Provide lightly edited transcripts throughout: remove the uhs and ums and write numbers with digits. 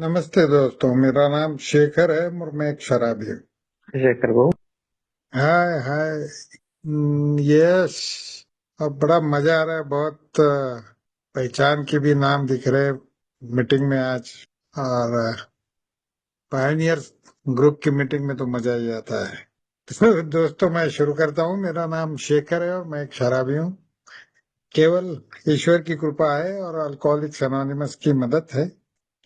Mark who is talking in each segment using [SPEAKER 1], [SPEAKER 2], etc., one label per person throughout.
[SPEAKER 1] नमस्ते दोस्तों, मेरा नाम शेखर है और मैं एक शराबी हूँ।
[SPEAKER 2] शेखर को।
[SPEAKER 1] हाय हाय। यस। अब बड़ा मजा आ रहा है, बहुत पहचान के भी नाम दिख रहे मीटिंग में आज। और पायनियर ग्रुप की मीटिंग में तो मजा ही आता है। तो दोस्तों, मैं शुरू करता हूँ। मेरा नाम शेखर है और मैं एक शराबी हूँ। केवल ईश्वर की कृपा है और अल्कोहलिक्स अनोनिमस की मदद है।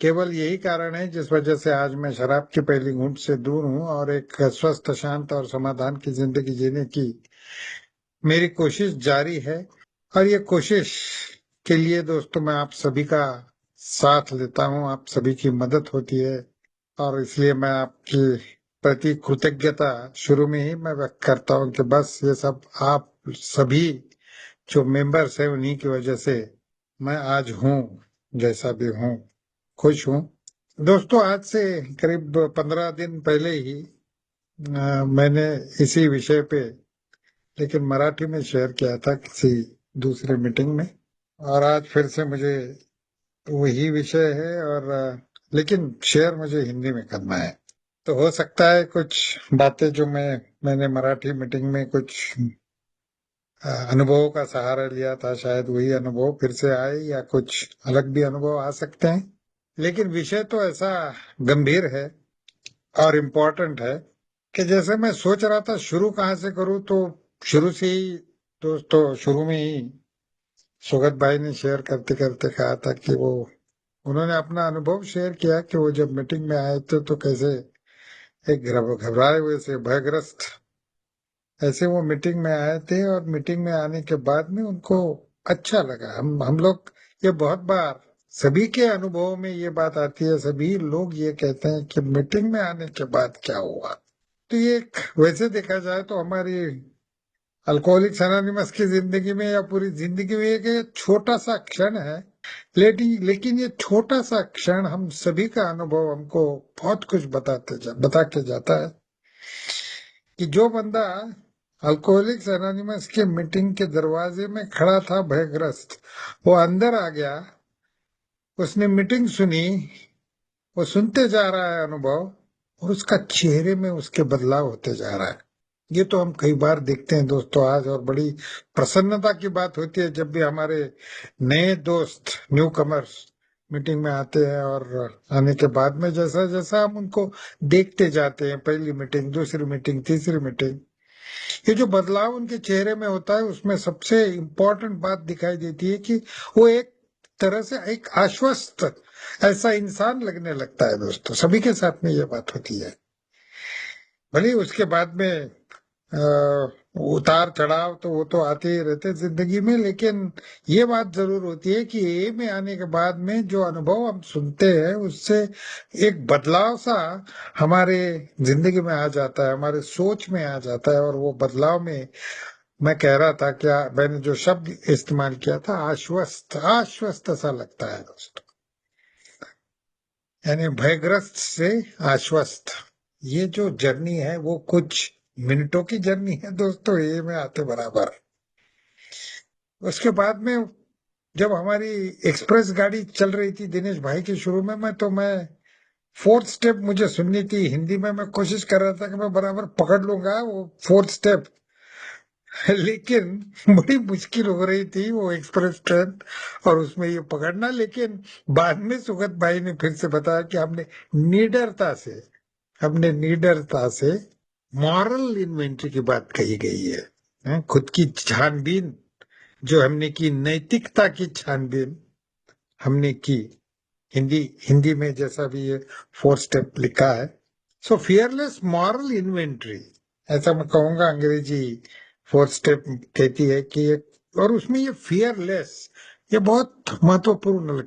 [SPEAKER 1] केवल यही कारण है जिस वजह से आज मैं शराब की पहली घूंट से दूर हूँ और एक स्वस्थ, शांत और समाधान की जिंदगी जीने की मेरी कोशिश जारी है। और ये कोशिश के लिए दोस्तों, मैं आप सभी का साथ लेता हूँ, आप सभी की मदद होती है। और इसलिए मैं आपकी प्रति कृतज्ञता शुरू में ही मैं व्यक्त करता हूँ कि बस ये सब आप सभी जो मेंबर्स हैं उन्हीं की वजह से मैं आज हूँ जैसा भी हूँ। खुश हूँ। दोस्तों, आज से करीब 15 दिन पहले ही मैंने इसी विषय पे, लेकिन मराठी में शेयर किया था किसी दूसरे मीटिंग में। और आज फिर से मुझे वही विषय है, और लेकिन शेयर मुझे हिंदी में करना है। तो हो सकता है कुछ बातें जो मैंने मराठी मीटिंग में कुछ अनुभवों का सहारा लिया था, शायद वही अनुभव फिर से आए या कुछ अलग भी अनुभव आ सकते हैं। लेकिन विषय तो ऐसा गंभीर है और इम्पोर्टेंट है कि जैसे मैं सोच रहा था शुरू कहाँ से करूँ, तो शुरू से ही दोस्तों, शुरू में ही सुगत भाई ने शेयर करते करते कहा था कि वो उन्होंने अपना अनुभव शेयर किया कि वो जब मीटिंग में आए थे तो कैसे एक घबराए हुए से, भयग्रस्त ऐसे वो मीटिंग में आए थे। और मीटिंग में आने के बाद में उनको अच्छा लगा। हम लोग ये बहुत बार सभी के अनुभवों में ये बात आती है, सभी लोग ये कहते हैं कि मीटिंग में आने के बाद क्या हुआ। तो ये वैसे देखा जाए तो हमारी अल्कोहलिक्स अनोनिमस की जिंदगी में या पूरी जिंदगी में एक ये छोटा सा क्षण है। लेकिन ये छोटा सा क्षण हम सभी का अनुभव हमको बहुत कुछ बता के जाता है कि जो बंदा अल्कोहलिक्स एनोनिमस की मीटिंग के दरवाजे में खड़ा था भयग्रस्त, वो अंदर आ गया। उसने मीटिंग सुनी, वो सुनते जा रहा है अनुभव, और उसका चेहरे में उसके बदलाव होते जा रहा है। ये तो हम कई बार देखते हैं दोस्तों आज, और बड़ी प्रसन्नता की बात होती है जब भी हमारे नए दोस्त, न्यू कमर्स मीटिंग में आते हैं। और आने के बाद में जैसा जैसा हम उनको देखते जाते हैं, पहली मीटिंग, दूसरी मीटिंग, तीसरी मीटिंग, ये जो बदलाव उनके चेहरे में होता है, उसमें सबसे इम्पोर्टेंट बात दिखाई देती है कि वो एक तरह से एक आश्वस्त ऐसा इंसान लगने लगता है। दोस्तों, सभी के साथ में ये बात होती है। भले उसके बाद में उतार चढ़ाव तो वो तो आते ही रहते जिंदगी में, लेकिन ये बात जरूर होती है कि ए में आने के बाद में जो अनुभव हम सुनते हैं उससे एक बदलाव सा हमारे जिंदगी में आ जाता है, हमारे सोच में आ जाता है। और वो बदलाव में मैं कह रहा था, क्या मैंने जो शब्द इस्तेमाल किया था, आश्वस्त, आश्वस्त सा लगता है दोस्तों। यानी भयग्रस्त से आश्वस्त, ये जो जर्नी है वो कुछ मिनटों की जर्नी है दोस्तों, ये में आते बराबर। उसके बाद में जब हमारी एक्सप्रेस गाड़ी चल रही थी दिनेश भाई की, शुरू में मैं फोर्थ स्टेप मुझे सुननी थी हिंदी में। मैं कोशिश कर रहा था कि मैं बराबर पकड़ लूंगा वो फोर्थ स्टेप, लेकिन बड़ी मुश्किल हो रही थी वो एक्सप्रेस ट्रेन और उसमें ये पकड़ना। लेकिन बाद में सुगत भाई ने फिर से बताया कि निडरता से हमने निडरता से मॉरल इन्वेंट्री की बात कही गई है, खुद की छानबीन जो हमने की, नैतिकता की छानबीन हमने की। हिंदी हिंदी में जैसा भी ये फोर स्टेप लिखा है, सो फियरलेस मॉरल इन्वेंट्री, ऐसा मैं कहूंगा। अंग्रेजी फोर स्टेप कहती है कि और उसमें ये फियरलेस, ये बहुत महत्वपूर्ण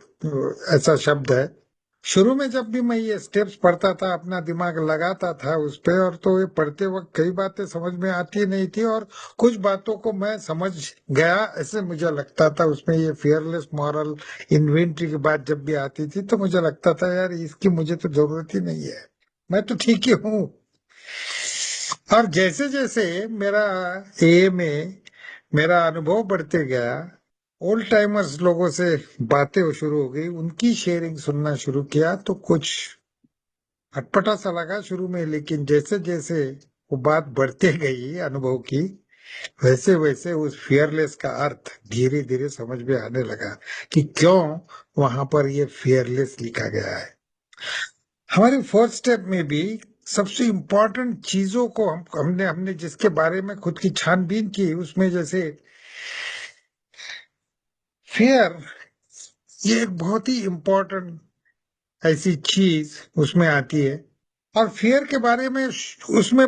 [SPEAKER 1] ऐसा शब्द है। शुरू में जब भी मैं ये स्टेप्स पढ़ता था, अपना दिमाग लगाता था उस पे, और तो ये पढ़ते वक्त कई बातें समझ में आती नहीं थी, और कुछ बातों को मैं समझ गया ऐसे मुझे लगता था। उसमें ये फियरलेस मॉरल इन्वेंट्री की बात जब भी आती थी तो मुझे लगता था यार इसकी मुझे तो जरूरत ही नहीं है, मैं तो ठीक ही हूँ। और जैसे जैसे मेरा ए में मेरा अनुभव बढ़ते गया, ओल्ड टाइमर्स लोगों से बातें शुरू हो गई, उनकी शेयरिंग सुनना शुरू किया तो कुछ अटपटा सा लगा शुरू में, लेकिन जैसे जैसे वो बात बढ़ती गई अनुभव की, वैसे वैसे उस फियरलेस का अर्थ धीरे धीरे समझ में आने लगा कि क्यों वहां पर ये फियरलेस लिखा गया है। हमारे फोर्थ स्टेप में भी सबसे इम्पोर्टेंट चीजों को हमने हमने जिसके बारे में खुद की छानबीन की, उसमें जैसे फेयर, ये एक बहुत ही इम्पोर्टेंट ऐसी चीज उसमें आती है। और फियर के बारे में उसमें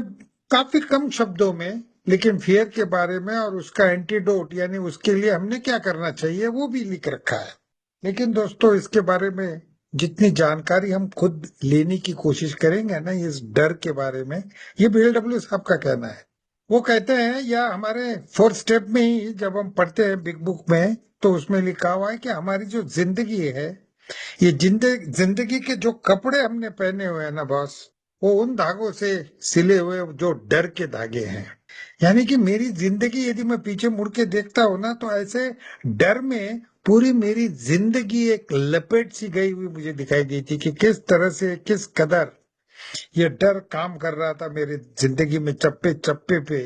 [SPEAKER 1] काफी कम शब्दों में, लेकिन फियर के बारे में और उसका एंटीडोट यानी उसके लिए हमने क्या करना चाहिए वो भी लिख रखा है। लेकिन दोस्तों, इसके बारे में जितनी जानकारी हम खुद लेने की कोशिश करेंगे ना इस डर के बारे में, ये BLW साहब का कहना है। वो कहते हैं, या हमारे फोर्थ स्टेप में ही जब हम पढ़ते हैं बिग बुक में, तो उसमें लिखा हुआ है कि हमारी जो जिंदगी है, ये जिंदगी के जो कपड़े हमने पहने हुए हैं ना बॉस, वो उन धागों से सिले हुए जो डर के धागे हैं। यानी कि मेरी जिंदगी यदि मैं पीछे मुड़ के देखता हूं ना, तो ऐसे डर में पूरी मेरी जिंदगी एक लपेट सी गई हुई मुझे दिखाई देती कि किस तरह से, किस कदर ये डर काम कर रहा था मेरी जिंदगी में, चप्पे चप्पे पे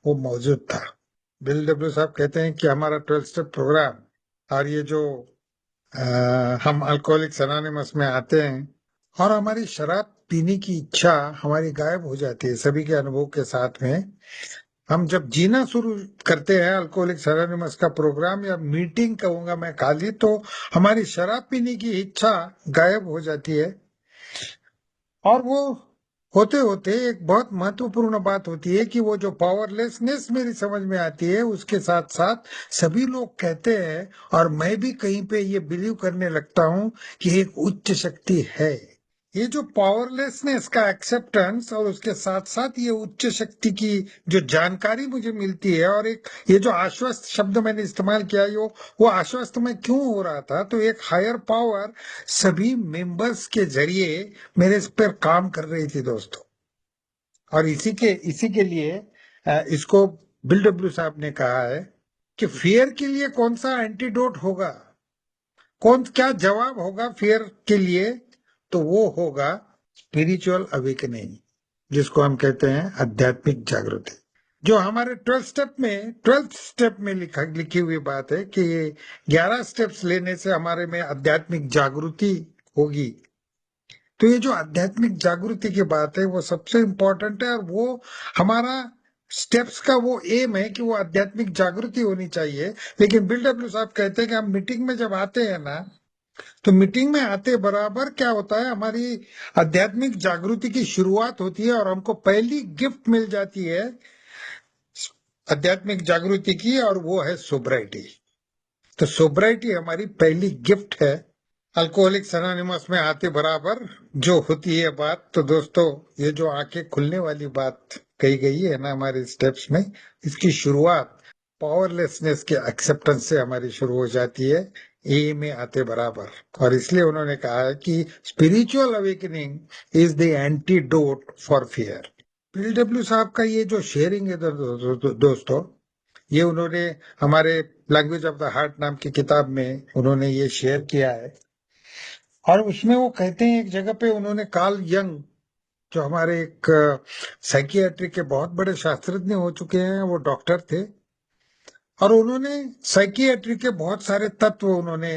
[SPEAKER 1] वो मौजूद था। BLW साहब कहते हैं कि हमारा 12 स्टेप प्रोग्राम और ये जो हम अल्कोहलिक्स अनोनिमस में आते हैं और हमारी शराब पीने की इच्छा हमारी गायब हो जाती है सभी के अनुभव के साथ में। हम जब जीना शुरू करते हैं अल्कोहलिक्स अनोनिमस का प्रोग्राम या मीटिंग कहूंगा मैं खाली, तो हमारी शराब पीने की इच्छा गायब हो जाती है। और वो होते होते एक बहुत महत्वपूर्ण बात होती है कि वो जो पावरलेसनेस मेरी समझ में आती है, उसके साथ साथ सभी लोग कहते हैं और मैं भी कहीं पे ये बिलीव करने लगता हूं कि एक उच्च शक्ति है। ये जो पावरलेसनेस का एक्सेप्टेंस और उसके साथ साथ ये उच्च शक्ति की जो जानकारी मुझे मिलती है, और एक ये जो आश्वस्त शब्द मैंने इस्तेमाल किया, वो आश्वस्त में क्यों हो रहा था, तो एक हायर पावर सभी मेंबर्स के जरिए मेरे इस पर काम कर रही थी दोस्तों। और इसी के लिए इसको BLW साहब ने कहा है कि फियर के लिए कौन सा एंटीडोट होगा, कौन क्या जवाब होगा फियर के लिए, तो वो होगा स्पिरिचुअल अवेकनिंग, जिसको हम कहते हैं आध्यात्मिक जागृति। जो हमारे 12 स्टेप में लिखी हुई बात है कि ये 11 स्टेप्स लेने से हमारे में आध्यात्मिक जागृति होगी। तो ये जो आध्यात्मिक जागृति की बात है वो सबसे इम्पोर्टेंट है, और वो हमारा स्टेप्स का वो एम है कि वो आध्यात्मिक जागृति होनी चाहिए। लेकिन BLW साहब कहते हैं कि हम मीटिंग में जब आते हैं ना, तो मीटिंग में आते बराबर क्या होता है, हमारी आध्यात्मिक जागृति की शुरुआत होती है और हमको पहली गिफ्ट मिल जाती है आध्यात्मिक जागृति की, और वो है सोब्राइटी। तो सोब्राइटी हमारी पहली गिफ्ट है अल्कोहलिक्स अनोनिमस में आते बराबर जो होती है बात। तो दोस्तों, ये जो आंखें खुलने वाली बात कही गई है ना हमारे स्टेप्स में, इसकी शुरुआत पावरलेसनेस के एक्सेप्टेंस से हमारी शुरू हो जाती है, ए में आते बराबर। और इसलिए उन्होंने कहा है कि spiritual awakening is the antidote for fear. BLW साहब का ये जो शेयरिंग है दोस्तों, ये उन्होंने हमारे लैंग्वेज ऑफ द हार्ट नाम की किताब में उन्होंने ये शेयर किया है। और उसमें वो कहते हैं, एक जगह पे उन्होंने कार्ल यंग, जो हमारे एक साइकियाट्री के बहुत बड़े शास्त्रज्ञ हो चुके हैं, वो डॉक्टर थे, और उन्होंने साइकियाट्री के बहुत सारे तत्व उन्होंने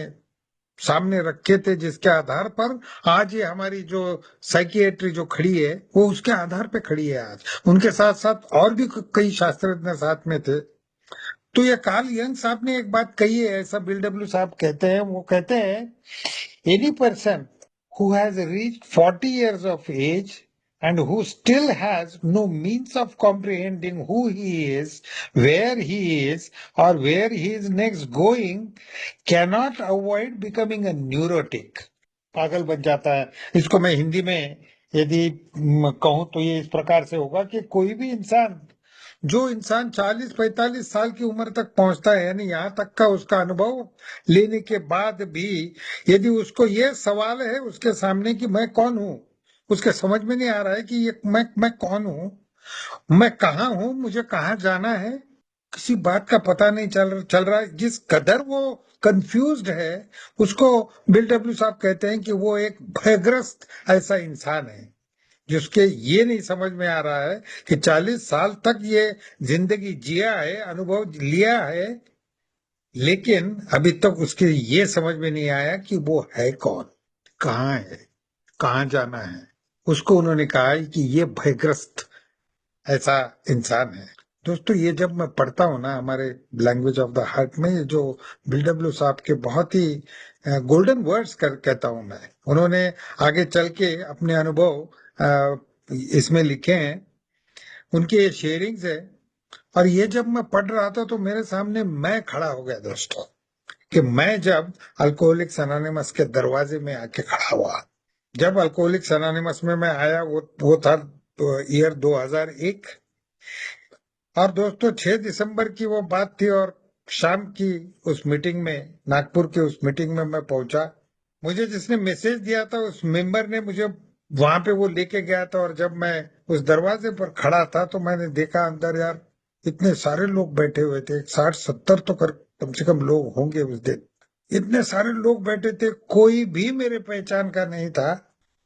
[SPEAKER 1] सामने रखे थे, जिसके आधार पर आज ये हमारी जो साइकियाट्री जो खड़ी है वो उसके आधार पे खड़ी है आज। उनके साथ साथ और भी कई शास्त्रज्ञ साथ में थे। तो ये कार्ल यंग साहब ने एक बात कही है, ऐसा BLW साहब कहते हैं, वो कहते हैं, any person who has reached 40 years of age and who still has no means of comprehending who he is, where he is, or where he is next going, cannot avoid becoming a neurotic. पागल बन जाता है। इसको मैं हिंदी में यदि कहूं तो ये इस प्रकार से होगा कि कोई भी इंसान, जो इंसान 40-45 साल की उम्र तक पहुंचता है, यानी यहाँ तक का उसका अनुभव लेने के बाद भी यदि उसको ये सवाल है उसके सामने कि मैं कौन हूँ, उसके समझ में नहीं आ रहा है कि ये मैं कौन हूँ, मैं कहाँ हूँ, मुझे कहाँ जाना है, किसी बात का पता नहीं चल रहा है। जिस कदर वो कंफ्यूज्ड है, उसको बिल डब्ल्यू साहब कहते हैं कि वो एक भयग्रस्त ऐसा इंसान है, जिसके ये नहीं समझ में आ रहा है कि 40 साल तक ये जिंदगी जिया है, अनुभव लिया है, लेकिन अभी तक उसके ये समझ में नहीं आया कि वो है कौन, कहाँ है, कहाँ जाना है। उसको उन्होंने कहा है कि ये भयग्रस्त ऐसा इंसान है। दोस्तों, ये जब मैं पढ़ता हूँ ना, हमारे लैंग्वेज ऑफ द हार्ट में ये जो बिल डब्ल्यू साहब के बहुत ही गोल्डन वर्ड्स कहता हूँ मैं, उन्होंने आगे चल के अपने अनुभव इसमें लिखे हैं, उनके ये शेयरिंग्स है। और ये जब मैं पढ़ रहा था तो मेरे सामने मैं खड़ा हो गया दोस्तों, कि मैं जब अल्कोहलिक्स अनोनिमस के दरवाजे में आके खड़ा हुआ। जब अल्कोहलिक्स अनोनिमस में मैं आया, वो था ईयर 2001। और दोस्तों, 6 दिसंबर की वो बात थी, और शाम की उस मीटिंग में, नागपुर की उस मीटिंग में मैं पहुंचा। मुझे जिसने मैसेज दिया था, उस मेंबर ने मुझे वहां पे वो लेके गया था, और जब मैं उस दरवाजे पर खड़ा था तो मैंने देखा अंदर, यार इतने सारे लोग बैठे हुए थे, 60-70 तो कम से कम लोग होंगे उस दिन। इतने सारे लोग बैठे थे, कोई भी मेरे पहचान का नहीं था।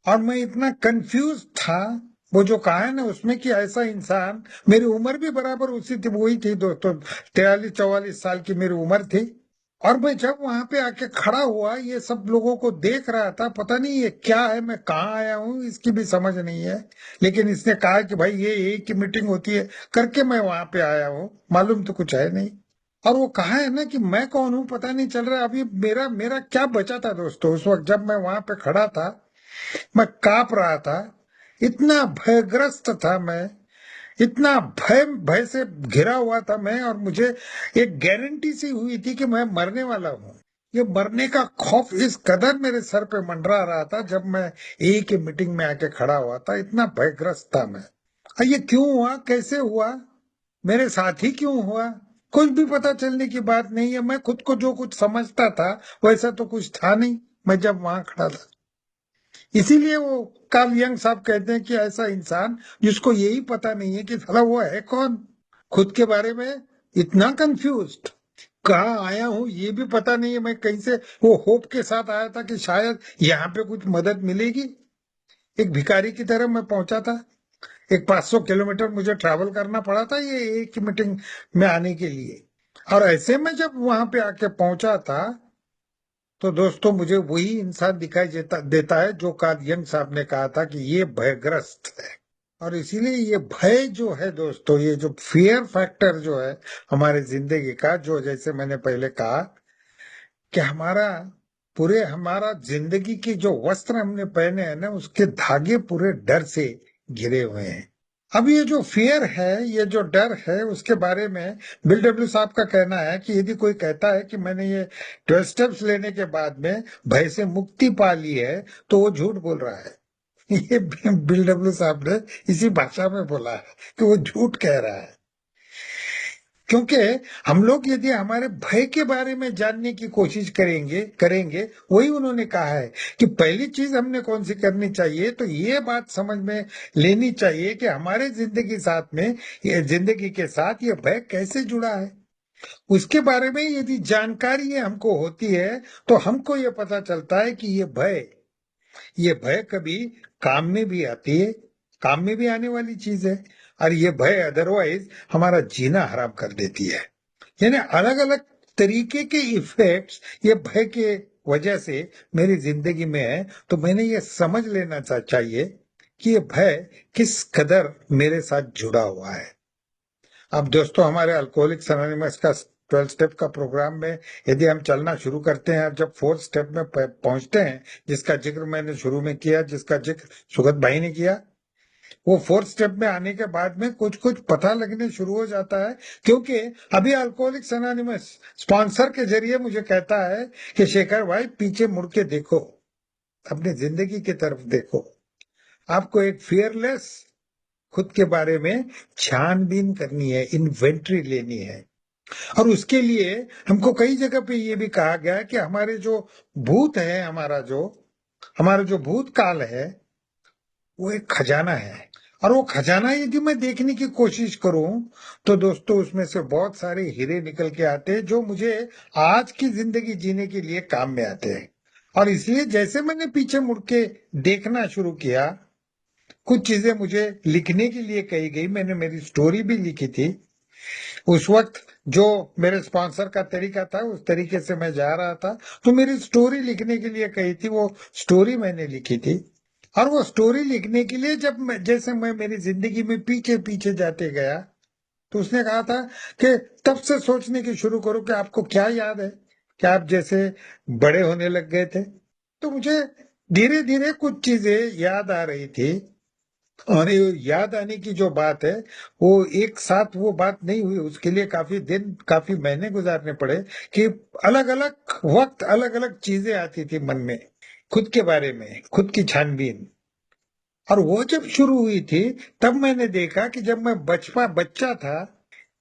[SPEAKER 1] और मैं इतना कंफ्यूज था। वो जो कहा है ना उसमें कि ऐसा इंसान, मेरी उम्र भी बराबर उसी थी, वही थी दोस्तों, 43-44 साल की मेरी उम्र थी। और मैं जब वहां पे आके खड़ा हुआ, ये सब लोगों को देख रहा था, पता नहीं ये क्या है, मैं कहाँ आया हूँ इसकी भी समझ नहीं है। लेकिन इसने कहा कि भाई ये एक की मीटिंग होती है करके मैं वहां पे आया हूँ, मालूम तो कुछ है नहीं। और वो कहा है ना कि मैं कौन हूँ पता नहीं चल रहा। अभी मेरा मेरा क्या बचा था दोस्तों, उस वक्त जब मैं वहां पे खड़ा था, मैं कांप रहा था, इतना भयग्रस्त था मैं, इतना भय भय से घिरा हुआ था मैं। और मुझे एक गारंटी सी हुई थी कि मैं मरने वाला हूँ। ये मरने का खौफ इस कदर मेरे सर पे मंडरा रहा था जब मैं एक ही मीटिंग में आके खड़ा हुआ था, इतना भयग्रस्त था मैं। और ये क्यों हुआ, कैसे हुआ, मेरे साथ ही क्यों हुआ, कुछ भी पता चलने की बात नहीं है। मैं खुद को जो कुछ समझता था वैसा तो कुछ था नहीं, मैं जब वहां खड़ा था। इसीलिए वो कार्ल यंग साहब कहते हैं कि ऐसा इंसान जिसको यही पता नहीं है कि साला वो है कौन, खुद के बारे में इतना कंफ्यूज्ड, कहाँ आया हूँ ये भी पता नहीं है मैं, कहीं से वो होप के साथ आया था कि शायद यहाँ पे कुछ मदद मिलेगी। एक भिखारी की तरह मैं पहुंचा था। एक 500 किलोमीटर मुझे ट्रैवल करना पड़ा था ये एक मीटिंग में आने के लिए। और ऐसे में जब वहां पे आके पहुंचा था, तो दोस्तों मुझे वही इंसान दिखाई देता है जो कार्ल यंग साहब ने कहा था कि ये भयग्रस्त है। और इसीलिए ये भय जो है दोस्तों, ये जो फियर फैक्टर जो है हमारे जिंदगी का, जो जैसे मैंने पहले कहा कि हमारा जिंदगी के जो वस्त्र हमने पहने हैं ना, उसके धागे पूरे डर से घिरे हुए हैं। अब ये जो फियर है, ये जो डर है, उसके बारे में बिल डब्ल्यू साहब का कहना है कि यदि कोई कहता है कि मैंने ये 12 स्टेप्स लेने के बाद में भय से मुक्ति पा ली है, तो वो झूठ बोल रहा है। ये बिल डब्ल्यू साहब ने इसी भाषा में बोला है कि वो झूठ कह रहा है। क्योंकि हम लोग यदि हमारे भय के बारे में जानने की कोशिश करेंगे करेंगे वही उन्होंने कहा है कि पहली चीज हमने कौन सी करनी चाहिए, तो ये बात समझ में लेनी चाहिए कि हमारे जिंदगी के साथ ये भय कैसे जुड़ा है। उसके बारे में यदि जानकारी हमको होती है, तो हमको ये पता चलता है कि ये भय कभी काम में भी आती है, काम में भी आने वाली चीज है। और ये भय अदरवाइज हमारा जीना हराम कर देती है। यानी अलग अलग तरीके के इफेक्ट्स ये भय के वजह से मेरी जिंदगी में है। तो मैंने ये समझ लेना चाहिए कि ये भय किस कदर मेरे साथ जुड़ा हुआ है। अब दोस्तों, हमारे अल्कोहलिक्स एनोनिमस का 12 स्टेप का प्रोग्राम में यदि हम चलना शुरू करते हैं, और जब 4th स्टेप में पहुंचते हैं, जिसका जिक्र मैंने शुरू में किया, जिसका जिक्र सुगत भाई ने किया, वो 4th स्टेप में आने के बाद में कुछ कुछ पता लगने शुरू हो जाता है। क्योंकि अभी अल्कोहलिक्स एनोनिमस स्पॉन्सर के जरिए मुझे कहता है कि शेखर भाई पीछे मुड़ के देखो, अपनी जिंदगी की तरफ देखो, आपको एक फियरलेस खुद के बारे में छानबीन करनी है, इन्वेंट्री लेनी है। और उसके लिए हमको कई जगह पे ये भी कहा गया है कि हमारे जो भूत है, हमारा जो भूतकाल है, वो एक खजाना है। और वो खजाना यदि मैं देखने की कोशिश करूं तो दोस्तों उसमें से बहुत सारे हीरे निकल के आते हैं जो मुझे आज की जिंदगी जीने के लिए काम में आते हैं। और इसलिए जैसे मैंने पीछे मुड़ के देखना शुरू किया, कुछ चीजें मुझे लिखने के लिए कही गई, मैंने मेरी स्टोरी भी लिखी थी। उस वक्त जो मेरे स्पॉन्सर का तरीका था उस तरीके से मैं जा रहा था, तो मेरी स्टोरी लिखने के लिए कही थी, वो स्टोरी मैंने लिखी थी। और वो स्टोरी लिखने के लिए जब जैसे मैं मेरी जिंदगी में पीछे पीछे जाते गया, तो उसने कहा था कि तब से सोचने की शुरू करो कि आपको क्या याद है, क्या आप जैसे बड़े होने लग गए थे। तो मुझे धीरे धीरे कुछ चीजें याद आ रही थी। और ये याद आने की जो बात है, वो एक साथ वो बात नहीं हुई, उसके लिए काफी दिन काफी महीने गुजारने पड़े कि अलग अलग वक्त अलग अलग चीजें आती थी मन में, खुद के बारे में, खुद की छानबीन। और वो जब शुरू हुई थी तब मैंने देखा कि जब मैं बच्चा था,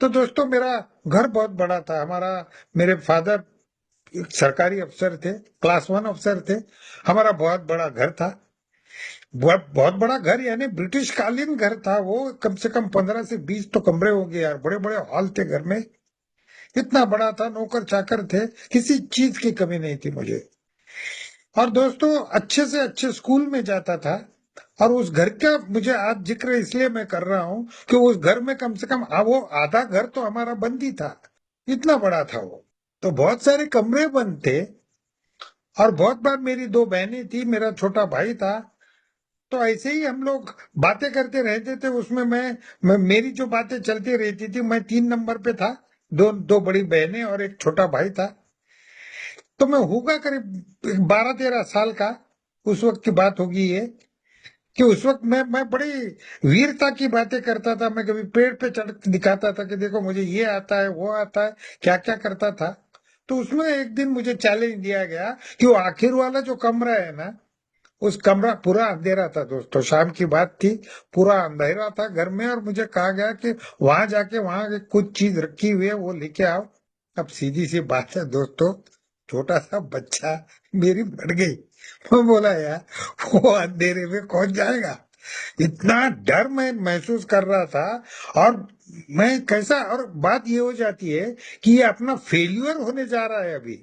[SPEAKER 1] तो दोस्तों मेरा घर बहुत बड़ा था। मेरे फादर सरकारी अफसर थे, क्लास 1 अफसर थे। हमारा बहुत बड़ा घर था। बहुत बहुत बड़ा घर, यानी ब्रिटिश कालीन घर था वो। कम से कम 15 से 20 तो कमरे होंगे यार, बड़े बड़े हॉल थे घर में। इतना बड़ा था, नौकर चाकर थे, किसी चीज की कमी नहीं थी मुझे। और दोस्तों अच्छे से अच्छे स्कूल में जाता था। और उस घर का मुझे आज जिक्र इसलिए मैं कर रहा हूँ कि उस घर में कम से कम वो आधा घर तो हमारा बंद ही था, इतना बड़ा था वो। तो बहुत सारे कमरे बंद थे। और बहुत बार मेरी दो बहनें थी, मेरा छोटा भाई था। तो ऐसे ही हम लोग बातें करते रहते थे उसमें। मेरी जो बातें चलती रहती थी, मैं 3 नंबर पे था, दो दो बड़ी बहनें और एक छोटा भाई था। तो मैं होगा करीब 12-13 साल का, उस वक्त की बात होगी ये। कि उस वक्त मैं बड़ी वीरता की बातें करता था। मैं कभी पेड़ पे चढ़ के दिखाता था कि देखो मुझे ये आता है वो आता है, क्या क्या करता था। तो उसमें एक दिन मुझे चैलेंज दिया गया कि वो आखिर वाला जो कमरा है ना, उस कमरा पूरा अंधेरा था दोस्तों, शाम की बात थी, पूरा अंधेरा था घर में। और मुझे कहा गया कि वहां जाके वहां कुछ चीज रखी हुई है वो लेके आओ। अब सीधी सी बात है दोस्तों, छोटा सा बच्चा, मेरी बढ़ गई। मैं बोला यार वो अंधेरे में कौन जाएगा। इतना डर मैं महसूस कर रहा था। और मैं कैसा, और बात ये हो जाती है कि ये अपना फेल्यूर होने जा रहा है अभी।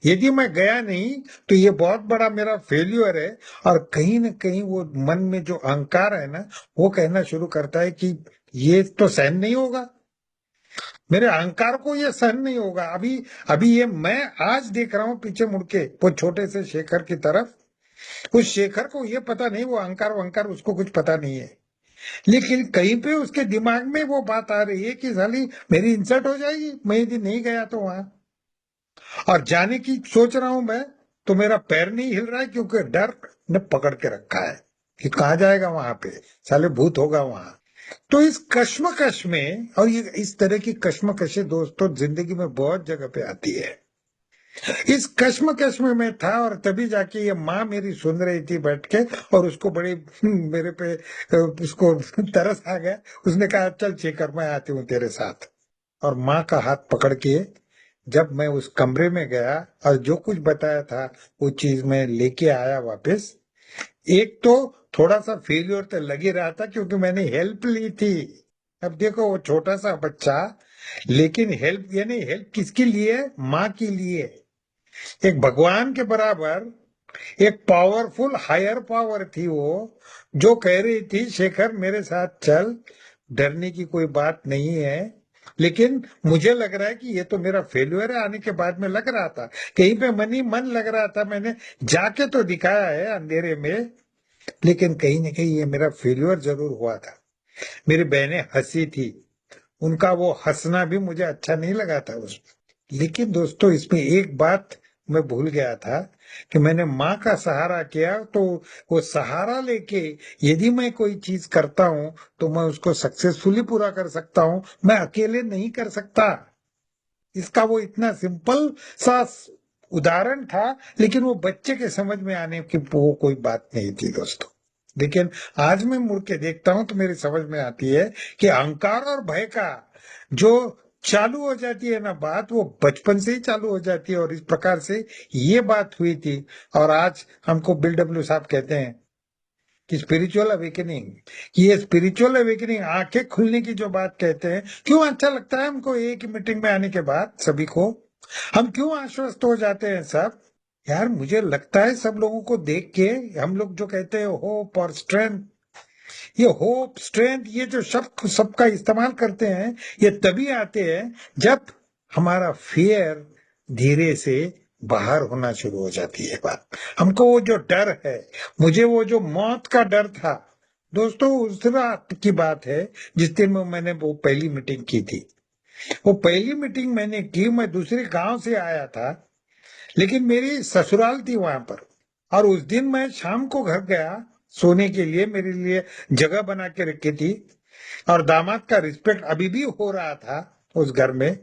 [SPEAKER 1] यदि मैं गया नहीं तो ये बहुत बड़ा मेरा फेल्यूर है। और कहीं ना कहीं वो मन में जो अहंकार है ना, वो कहना शुरू करता है कि ये तो सहन नहीं होगा, मेरे अहंकार को ये सहन नहीं होगा। अभी अभी ये मैं आज देख रहा हूँ पीछे मुड़ के वो छोटे से शेखर की तरफ। उस शेखर को ये पता नहीं, वो अहंकार वहंकार उसको कुछ पता नहीं है। लेकिन कहीं पे उसके दिमाग में वो बात आ रही है कि साली मेरी इंसल्ट हो जाएगी मैं यदि नहीं गया तो वहां। और जाने की सोच रहा हूं मैं, तो मेरा पैर नहीं हिल रहा है क्योंकि डर ने पकड़ के रखा है कि कहा जाएगा वहां पे, साले भूत होगा वहां। तो इस कश्मकश में, और ये इस तरह की कश्मकशें दोस्तों जिंदगी में बहुत जगह पे आती है। इस कश्मकश में मैं था, और तभी जाके ये माँ मेरी सुन रही थी बैठ के। और उसको बड़ी मेरे पे उसको तरस आ गया। उसने कहा चल शेखर मैं आती हूँ तेरे साथ। और माँ का हाथ पकड़ के जब मैं उस कमरे में गया और जो कुछ बताया था वो चीज मैं लेके आया वापस। एक तो थोड़ा सा फेलियर तो लग ही रहा था क्योंकि मैंने हेल्प ली थी। अब देखो वो छोटा सा बच्चा, लेकिन हेल्प, यानी हेल्प किसके लिए, माँ के लिए। एक भगवान के बराबर, एक पावरफुल हायर पावर थी वो, जो कह रही थी शेखर मेरे साथ चल, डरने की कोई बात नहीं है। लेकिन मुझे लग रहा है कि ये तो मेरा फेल्यूर है। आने के बाद में लग रहा था कहीं पे मन ही मन लग रहा था, मैंने जाके तो दिखाया है अंधेरे में, लेकिन कहीं ना कहीं ये मेरा फेल्यूर जरूर हुआ था। मेरी बहनें हंसी थी, उनका वो हंसना भी मुझे अच्छा नहीं लगा था उसमें। लेकिन दोस्तों इसमें एक बात मैं भूल गया था कि मैंने माँ का सहारा किया, तो वो सहारा लेके यदि मैं कोई चीज करता हूं तो मैं उसको सक्सेसफुली पूरा कर सकता हूं, मैं अकेले नहीं कर सकता। इसका वो इतना सिंपल सा उदाहरण था, लेकिन वो बच्चे के समझ में आने की वो कोई बात नहीं थी दोस्तों। लेकिन आज मैं मुड़ के देखता हूं तो मेरी समझ में आती है कि अहंकार और भय का जो चालू हो जाती है ना बात, वो बचपन से ही चालू हो जाती है। और इस प्रकार से ये बात हुई थी। और आज हमको बिल डब्ल्यू साहब कहते हैं कि स्पिरिचुअल अवेकनिंग, ये स्पिरिचुअल अवेकनिंग आंखें खुलने की जो बात कहते हैं, क्यों अच्छा लगता है हमको एक ही मीटिंग में आने के बाद सभी को? हम क्यों आश्वस्त हो जाते हैं सब? यार मुझे लगता है सब लोगों को देख के, हम लोग जो कहते हैं होप और स्ट्रेंथ, ये होप स्ट्रेंथ ये जो शब्द सबका इस्तेमाल करते हैं, ये तभी आते हैं जब हमारा फियर धीरे से बाहर होना शुरू हो जाती है बात। हमको वो जो डर है, मुझे वो जो मौत का डर था दोस्तों, उस रात की बात है जिस दिन मैंने वो पहली मीटिंग की थी। वो पहली मीटिंग मैंने की, मैं दूसरे गांव से आया था, लेकिन मेरी ससुराल थी वहां पर। और उस दिन मैं शाम को घर गया सोने के लिए, मेरे लिए जगह बना के रखी थी, और दामाद का रिस्पेक्ट अभी भी हो रहा था उस घर में।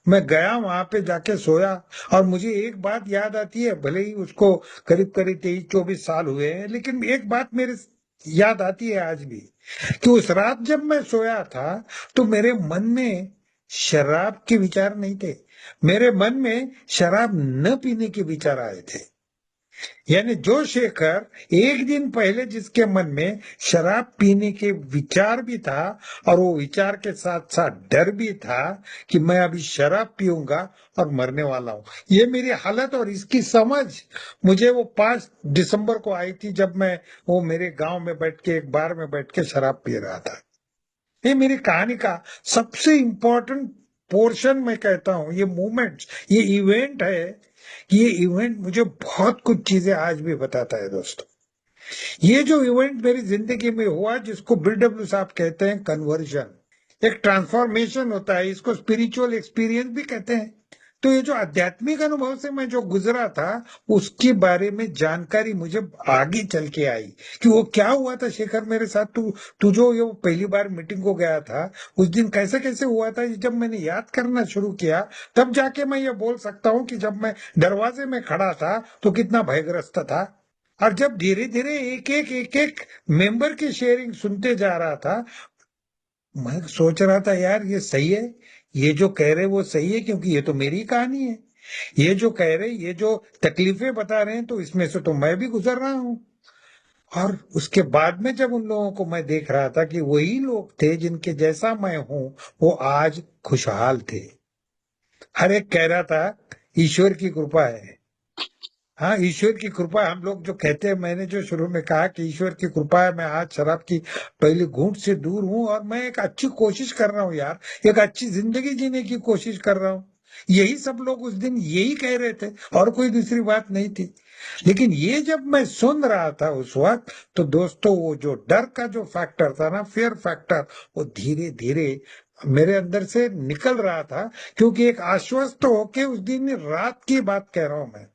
[SPEAKER 1] मैं गया वहां पे जाके सोया, और मुझे एक बात याद आती है, भले ही उसको करीब करीब 23-24 साल हुए हैं, लेकिन एक बात मेरे याद आती है आज भी, कि उस रात जब मैं सोया था तो मेरे मन में शराब के विचार नहीं थे, मेरे मन में शराब न पीने के विचार आए थे। यानी जो शेखर एक दिन पहले जिसके मन में शराब पीने के विचार भी था, और वो विचार के साथ साथ डर भी था कि मैं अभी शराब पीऊंगा और मरने वाला हूं, ये मेरी हालत और इसकी समझ मुझे वो 5 दिसंबर को आई थी, जब मैं वो मेरे गांव में बैठ के एक बार में बैठ के शराब पी रहा था। ये मेरी कहानी का सबसे इंपॉर्टेंट पोर्शन मैं कहता हूं, ये मूवमेंट्स, ये इवेंट है। ये इवेंट मुझे बहुत कुछ चीजें आज भी बताता है दोस्तों। ये जो इवेंट मेरी जिंदगी में हुआ, जिसको बिल डब्ल्यू साहब कहते हैं कन्वर्जन, एक ट्रांसफॉर्मेशन होता है, इसको स्पिरिचुअल एक्सपीरियंस भी कहते हैं। तो ये जो आध्यात्मिक अनुभव से मैं जो गुजरा था, उसके बारे में जानकारी मुझे आगे चल के आई कि वो क्या हुआ था शेखर मेरे साथ। तू तू जो ये पहली बार मीटिंग को गया था, उस दिन कैसे कैसे हुआ था, ये जब मैंने याद करना शुरू किया, तब जाके मैं ये बोल सकता हूँ कि जब मैं दरवाजे में खड़ा था तो कितना भयग्रस्त था। और जब धीरे धीरे एक एक मेंबर की शेयरिंग सुनते जा रहा था, मैं सोच रहा था यार ये सही है, ये जो कह रहे वो सही है, क्योंकि ये तो मेरी कहानी है। ये जो कह रहे, ये जो तकलीफें बता रहे हैं, तो इसमें से तो मैं भी गुजर रहा हूं। और उसके बाद में जब उन लोगों को मैं देख रहा था कि वही लोग थे जिनके जैसा मैं हूं, वो आज खुशहाल थे। हर एक कह रहा था ईश्वर की कृपा है। हाँ, ईश्वर की कृपा, हम लोग जो कहते हैं, मैंने जो शुरू में कहा कि ईश्वर की कृपा है, मैं आज शराब की पहली घूंट से दूर हूं, और मैं एक अच्छी कोशिश कर रहा हूँ यार, एक अच्छी जिंदगी जीने की कोशिश कर रहा हूँ। यही सब लोग उस दिन यही कह रहे थे, और कोई दूसरी बात नहीं थी। लेकिन ये जब मैं सुन रहा था उस वक्त, तो दोस्तों वो जो डर का जो फैक्टर था ना, फियर फैक्टर, वो धीरे धीरे मेरे अंदर से निकल रहा था। क्योंकि एक आश्वस्त होके, उस दिन रात की बात कह रहा हूं मैं,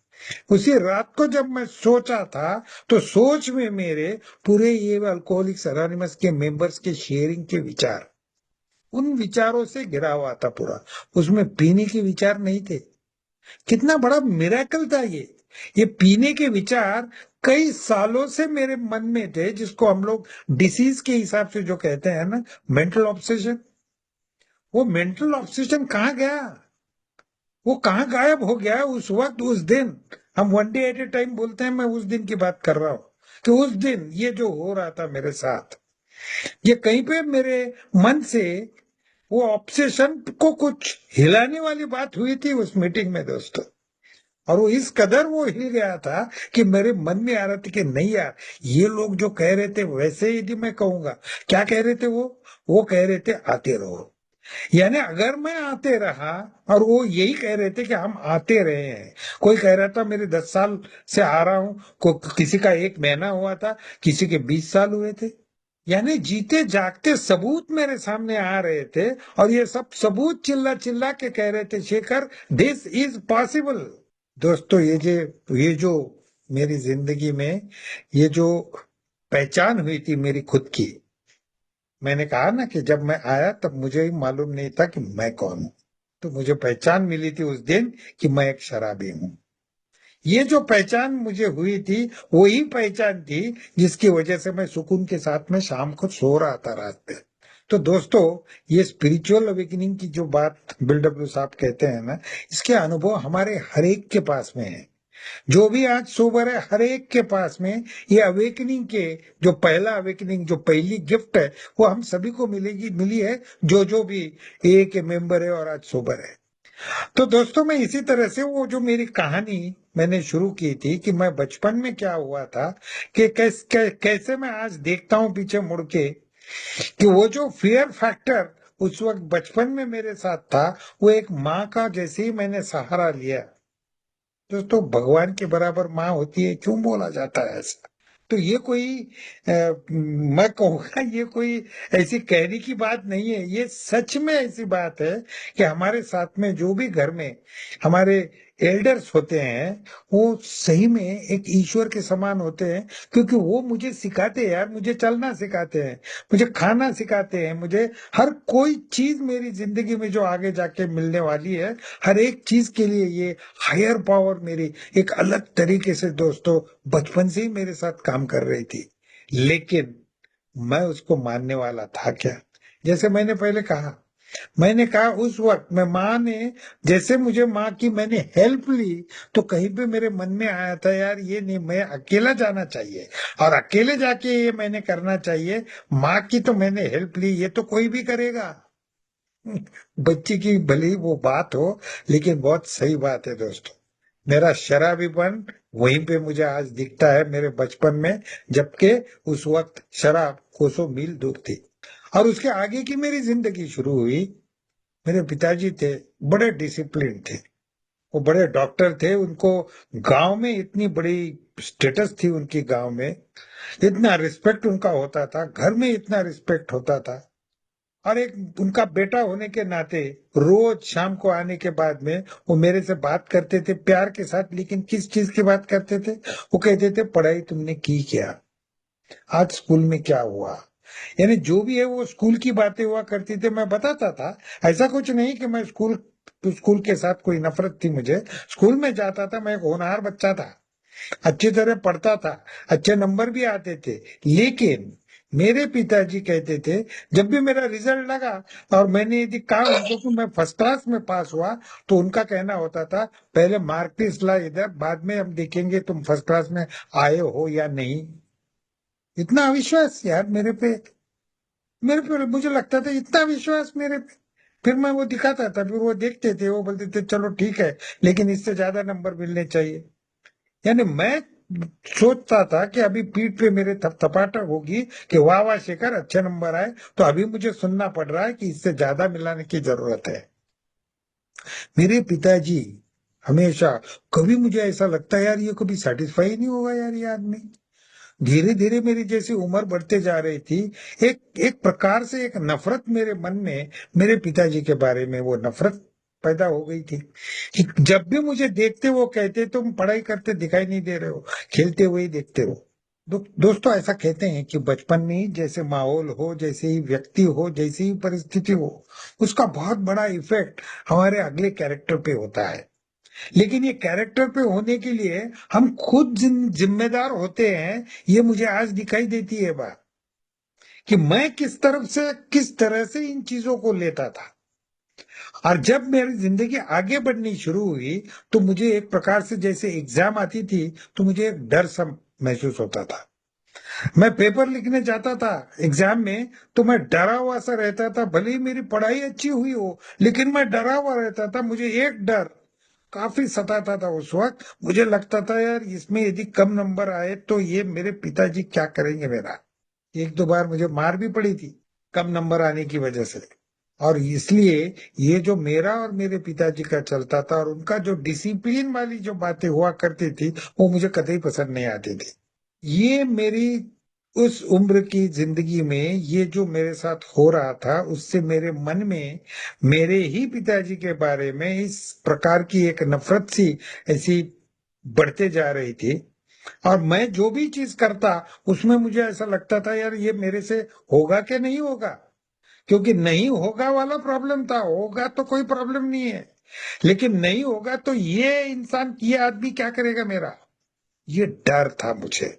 [SPEAKER 1] उसी रात को जब मैं सोचा था, तो सोच में मेरे पूरे ये अल्कोहलिक्स अनोनिमस के मेंबर्स के शेयरिंग के विचार, उन विचारों से घिरा हुआ था पूरा, उसमें पीने के विचार नहीं थे। कितना बड़ा मिरेकल था ये पीने के विचार कई सालों से मेरे मन में थे, जिसको हम लोग डिसीज के हिसाब से जो कहते हैं ना, मेंटल ऑब्सेशन। वो मेंटल ऑब्सेशन कहाँ गया, वो कहाँ गायब हो गया उस वक्त, उस दिन? हम one day at A time बोलते हैं, मैं उस दिन की बात कर रहा हूं कि उस दिन ये जो हो रहा था मेरे साथ, ये कहीं पे मेरे मन से वो ऑब्सेशन को कुछ हिलाने वाली बात हुई थी उस मीटिंग में दोस्तों। और वो इस कदर वो हिल गया था कि मेरे मन में आ रहा था कि नहीं यार, ये लोग जो कह रहे थे वैसे ही यदि मैं कहूंगा। क्या कह रहे थे वो कह रहे थे आते रहो। यानी अगर मैं आते रहा, और वो यही कह रहे थे कि हम आते रहे हैं। कोई कह रहा था मेरे 10 साल से आ रहा हूं, किसी का 1 महीना हुआ था, किसी के 20 साल हुए थे। यानी जीते जागते सबूत मेरे सामने आ रहे थे, और ये सब सबूत चिल्ला चिल्ला के कह रहे थे शेखर दिस इज पॉसिबल। दोस्तों ये जो मेरी जिंदगी में ये जो पहचान हुई थी मेरी खुद की, मैंने कहा ना कि जब मैं आया तब मुझे ही मालूम नहीं था कि मैं कौन हूं। तो मुझे पहचान मिली थी उस दिन कि मैं एक शराबी हूं। ये जो पहचान मुझे हुई थी, वही पहचान थी जिसकी वजह से मैं सुकून के साथ में शाम को सो रहा था रात में। तो दोस्तों, ये स्पिरिचुअल अवेकनिंग की जो बात बिल डब्ल्यू साहब कहते हैं ना, इसके अनुभव हमारे हर एक के पास में है। जो भी आज सोबर है, हर एक के पास में ये अवेकनिंग के जो पहला अवेकनिंग, जो पहली गिफ्ट है, वो हम सभी को मिली है, जो भी ए के मेंबर है और आज सोबर है। तो दोस्तों, मैं इसी तरह से वो जो मेरी कहानी मैंने शुरू की थी कि मैं बचपन में क्या हुआ था, कि कैसे मैं आज देखता हूं पीछे मुड़ के, कि वो जो फियर फैक्टर उस वक्त बचपन में मेरे साथ था, वो एक माँ का जैसे ही मैंने सहारा लिया। दोस्तों, भगवान के बराबर माँ होती है, क्यों बोला जाता है ऐसा? तो ये कोई मैं कहूँगा, ये कोई ऐसी कहने की बात नहीं है, ये सच में ऐसी बात है कि हमारे साथ में जो भी घर में हमारे एल्डर्स होते हैं, वो सही में एक ईश्वर के समान होते हैं, क्योंकि वो मुझे सिखाते हैं यार, मुझे चलना सिखाते हैं, मुझे खाना सिखाते हैं, मुझे हर कोई चीज मेरी जिंदगी में जो आगे जाके मिलने वाली है, हर एक चीज के लिए ये हायर पावर मेरी एक अलग तरीके से दोस्तों बचपन से ही मेरे साथ काम कर रही थी। लेकिन मैं उसको मानने वाला था क्या? जैसे मैंने कहा उस वक्त मैं माँ ने जैसे मुझे माँ की मैंने हेल्प ली, तो कहीं पे मेरे मन में आया था यार, ये नहीं, मैं अकेला जाना चाहिए और अकेले जाके ये मैंने करना चाहिए। माँ की तो मैंने हेल्प ली, ये तो कोई भी करेगा। बच्ची की भले ही वो बात हो, लेकिन बहुत सही बात है दोस्तों। मेरा शराबीपन वहीं पे मुझे आज दिखता है, मेरे बचपन में, जबकि उस वक्त शराब कोसों मील दूर थी। और उसके आगे की मेरी जिंदगी शुरू हुई। मेरे पिताजी थे, बड़े डिसिप्लिन थे, वो बड़े डॉक्टर थे, उनको गांव में इतनी बड़ी स्टेटस थी, उनकी गांव में इतना रिस्पेक्ट उनका होता था, घर में इतना रिस्पेक्ट होता था। और एक उनका बेटा होने के नाते रोज शाम को आने के बाद में वो मेरे से बात करते थे प्यार के साथ, लेकिन किस चीज की बात करते थे? वो कहते थे, पढ़ाई तुमने की क्या, आज स्कूल में क्या हुआ। यानी जो भी है वो स्कूल की बातें हुआ करती थी, मैं बताता था। ऐसा कुछ नहीं कि मैं स्कूल के साथ कोई नफरत थी मुझे। स्कूल में जाता था, मैं एक होनहार बच्चा था, अच्छी तरह पढ़ता था, अच्छे नंबर भी आते थे। लेकिन मेरे पिताजी कहते थे, जब भी मेरा रिजल्ट लगा और मैंने यदि कहा उनको कि मैं फर्स्ट क्लास में पास हुआ, तो उनका कहना होता था, पहले मार्कशीट ला इधर, बाद में हम देखेंगे तुम फर्स्ट क्लास में आए हो या नहीं। इतना अविश्वास यार मेरे पे मुझे लगता था, इतना विश्वास मेरे पे। फिर मैं वो दिखाता था, फिर वो देखते थे, वो बोलते थे चलो ठीक है, लेकिन इससे ज्यादा नंबर मिलने चाहिए। यानी मैं सोचता था कि अभी पीठ पे मेरे थपथपाटा होगी कि वाह वाह शेखर, अच्छे नंबर आए, तो अभी मुझे सुनना पड़ रहा है कि इससे ज्यादा मिलाने की जरूरत है। मेरे पिताजी हमेशा, कभी मुझे ऐसा लगता है यार, ये कभी सेटिस्फाई नहीं होगा यार ये आदमी। धीरे धीरे मेरी जैसी उम्र बढ़ते जा रही थी, एक एक प्रकार से एक नफरत मेरे मन में मेरे पिताजी के बारे में, वो नफरत पैदा हो गई थी कि जब भी मुझे देखते वो कहते, तुम पढ़ाई करते दिखाई नहीं दे रहे हो, खेलते हुए ही देखते हो। दोस्तों, ऐसा कहते हैं कि बचपन में ही जैसे माहौल हो, जैसे ही व्यक्ति हो, जैसी ही परिस्थिति हो, उसका बहुत बड़ा इफेक्ट हमारे अगले कैरेक्टर पे होता है। लेकिन ये कैरेक्टर पे होने के लिए हम खुद जिम्मेदार होते हैं। ये मुझे आज दिखाई देती है बात, कि मैं किस तरह से इन चीजों को लेता था। और जब मेरी जिंदगी आगे बढ़नी शुरू हुई, तो मुझे एक प्रकार से जैसे एग्जाम आती थी, तो मुझे एक डर सा महसूस होता था। मैं पेपर लिखने जाता था एग्जाम में, तो मैं डरा हुआ सा रहता था, भले ही मेरी पढ़ाई अच्छी हुई हो, लेकिन मैं डरा हुआ रहता था। मुझे एक डर काफी सताता था उस वक्त। मुझे लगता था यार, इसमें यदि कम नंबर आए तो ये मेरे पिताजी क्या करेंगे मेरा। एक दो बार मुझे मार भी पड़ी थी कम नंबर आने की वजह से। और इसलिए ये जो मेरा और मेरे पिताजी का चलता था, और उनका जो डिसिप्लिन वाली जो बातें हुआ करती थी, वो मुझे कतई पसंद नहीं आती थी। ये मेरी उस उम्र की जिंदगी में ये जो मेरे साथ हो रहा था, उससे मेरे मन में मेरे ही पिताजी के बारे में इस प्रकार की एक नफरत सी ऐसी बढ़ते जा रही थी। और मैं जो भी चीज करता, उसमें मुझे ऐसा लगता था यार, ये मेरे से होगा कि नहीं होगा। क्योंकि नहीं होगा वाला प्रॉब्लम था, होगा तो कोई प्रॉब्लम नहीं है, लेकिन नहीं होगा तो ये आदमी क्या करेगा मेरा, ये डर था मुझे।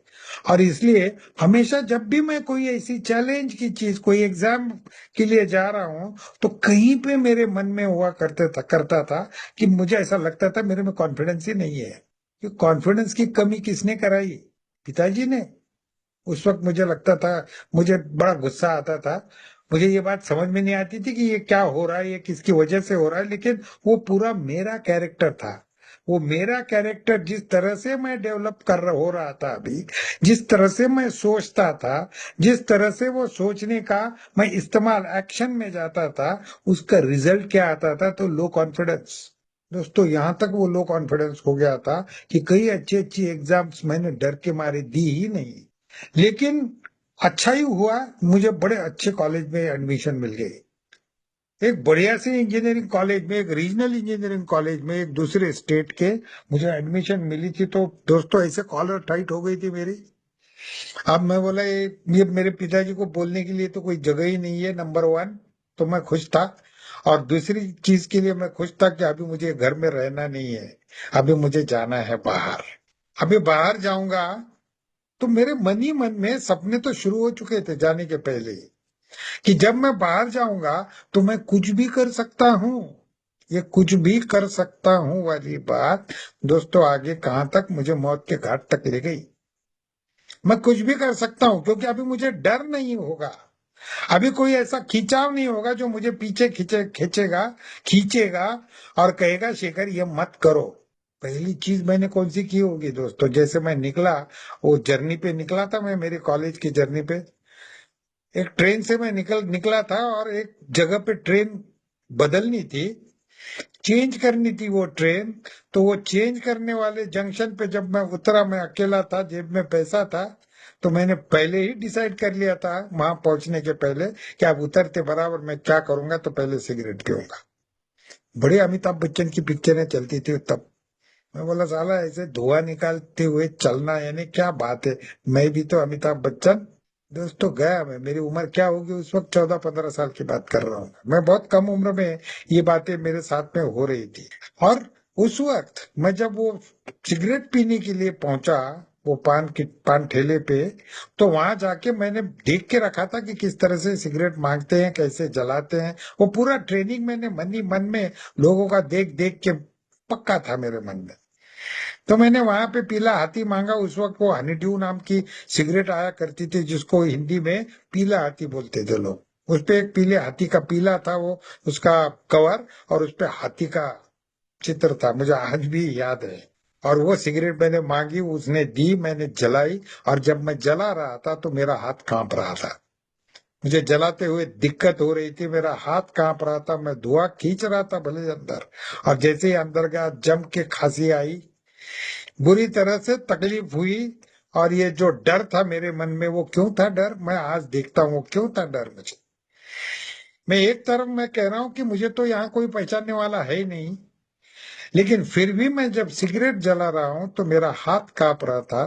[SPEAKER 1] और इसलिए हमेशा जब भी मैं कोई ऐसी चैलेंज की चीज, कोई एग्जाम के लिए जा रहा हूं, तो कहीं पे मेरे मन में हुआ करता था कि मुझे ऐसा लगता था मेरे में कॉन्फिडेंस ही नहीं है। कि कॉन्फिडेंस की कमी किसने कराई? पिताजी ने। उस वक्त मुझे लगता था, मुझे बड़ा गुस्सा आता था। मुझे ये बात समझ में नहीं आती थी कि ये क्या हो रहा है, ये किसकी वजह से हो रहा है, लेकिन वो पूरा मेरा कैरेक्टर था। वो मेरा कैरेक्टर जिस तरह से मैं डेवलप हो रहा था अभी, जिस तरह से मैं सोचता था, जिस तरह से वो सोचने का मैं इस्तेमाल एक्शन में जाता था, उसका रिजल्ट क्या आता था? तो लो कॉन्फिडेंस। दोस्तों, यहां तक वो लो कॉन्फिडेंस हो गया था कि कई अच्छी अच्छी एग्जाम्स मैंने डर के मारे दी ही नहीं। लेकिन अच्छा ही हुआ, मुझे बड़े अच्छे कॉलेज में एडमिशन मिल गई। एक बढ़िया से इंजीनियरिंग कॉलेज में, एक रीजनल इंजीनियरिंग कॉलेज में, एक दूसरे स्टेट के, मुझे एडमिशन मिली थी। तो दोस्तों, ऐसे कॉलर टाइट हो गई थी मेरी। अब मैं बोला, ये मेरे पिताजी को बोलने के लिए तो कोई जगह ही नहीं है, नंबर वन। तो मैं खुश था। और दूसरी चीज के लिए मैं खुश था कि अभी मुझे घर में रहना नहीं है, अभी मुझे जाना है बाहर। अभी बाहर जाऊंगा तो मेरे मन ही मन में सपने तो शुरू हो चुके थे जाने के पहले ही, कि जब मैं बाहर जाऊंगा तो मैं कुछ भी कर सकता हूँ। ये कुछ भी कर सकता हूँ वाली बात दोस्तों आगे कहां तक, मुझे मौत के घाट तक ले गई। मैं कुछ भी कर सकता हूँ क्योंकि अभी मुझे डर नहीं होगा। अभी कोई ऐसा खिंचाव नहीं होगा जो मुझे पीछे खींचेगा खींचेगा और कहेगा, शेखर ये मत करो। पहली चीज मैंने कौन सी की होगी दोस्तों? जैसे मैं निकला, वो जर्नी पे निकला था मैं, मेरे कॉलेज की जर्नी पे, एक ट्रेन से मैं निकला था और एक जगह पे ट्रेन बदलनी थी, चेंज करनी थी वो ट्रेन। तो वो चेंज करने वाले जंक्शन पे जब मैं उतरा, मैं अकेला था, जेब में पैसा था। तो मैंने पहले ही डिसाइड कर लिया था वहां पहुंचने के पहले कि अब उतरते बराबर मैं क्या करूंगा, तो पहले सिगरेट पीऊंगा। बड़े अमिताभ बच्चन की पिक्चरें चलती थी तब। मैं बोला, साला ऐसे धुआं निकालते हुए चलना, यानी क्या बात है, मैं भी तो अमिताभ बच्चन। दोस्तों, गया मैं, मेरी उम्र क्या होगी उस वक्त, 14-15 साल की बात कर रहा हूँ मैं, बहुत कम उम्र में ये बातें मेरे साथ में हो रही थी। और उस वक्त मैं जब वो सिगरेट पीने के लिए पहुंचा, वो पान ठेले पे, तो वहां जाके मैंने देख के रखा था कि किस तरह से सिगरेट मांगते हैं, कैसे जलाते हैं। वो पूरा ट्रेनिंग मैंने मन ही मन में लोगों का देख देख के पक्का था मेरे मन में। तो मैंने वहां पे पीला हाथी मांगा। उस वक्त वो हनी ड्यू नाम की सिगरेट आया करती थी, जिसको हिंदी में पीला हाथी बोलते थे लोग। उस पे एक पीले हाथी का पीला था वो, उसका कवर, और उस पे हाथी का चित्र था, मुझे आज भी याद है। और वो सिगरेट मैंने मांगी, उसने दी, मैंने जलाई। और जब मैं जला रहा था तो मेरा हाथ कांप रहा था। मुझे जलाते हुए दिक्कत हो रही थी, मेरा हाथ कांप रहा था, मैं धुआं खींच रहा था भले अंदर। और जैसे ही अंदर गया, जम के खांसी आई, बुरी तरह से तकलीफ हुई। और ये जो डर था मेरे मन में, वो क्यों था डर, मैं आज देखता हूँ क्यों था डर मुझे। मैं एक तरफ मैं कह रहा हूं कि मुझे तो यहाँ कोई पहचानने वाला है ही नहीं, लेकिन फिर भी मैं जब सिगरेट जला रहा हूं तो मेरा हाथ कांप रहा था,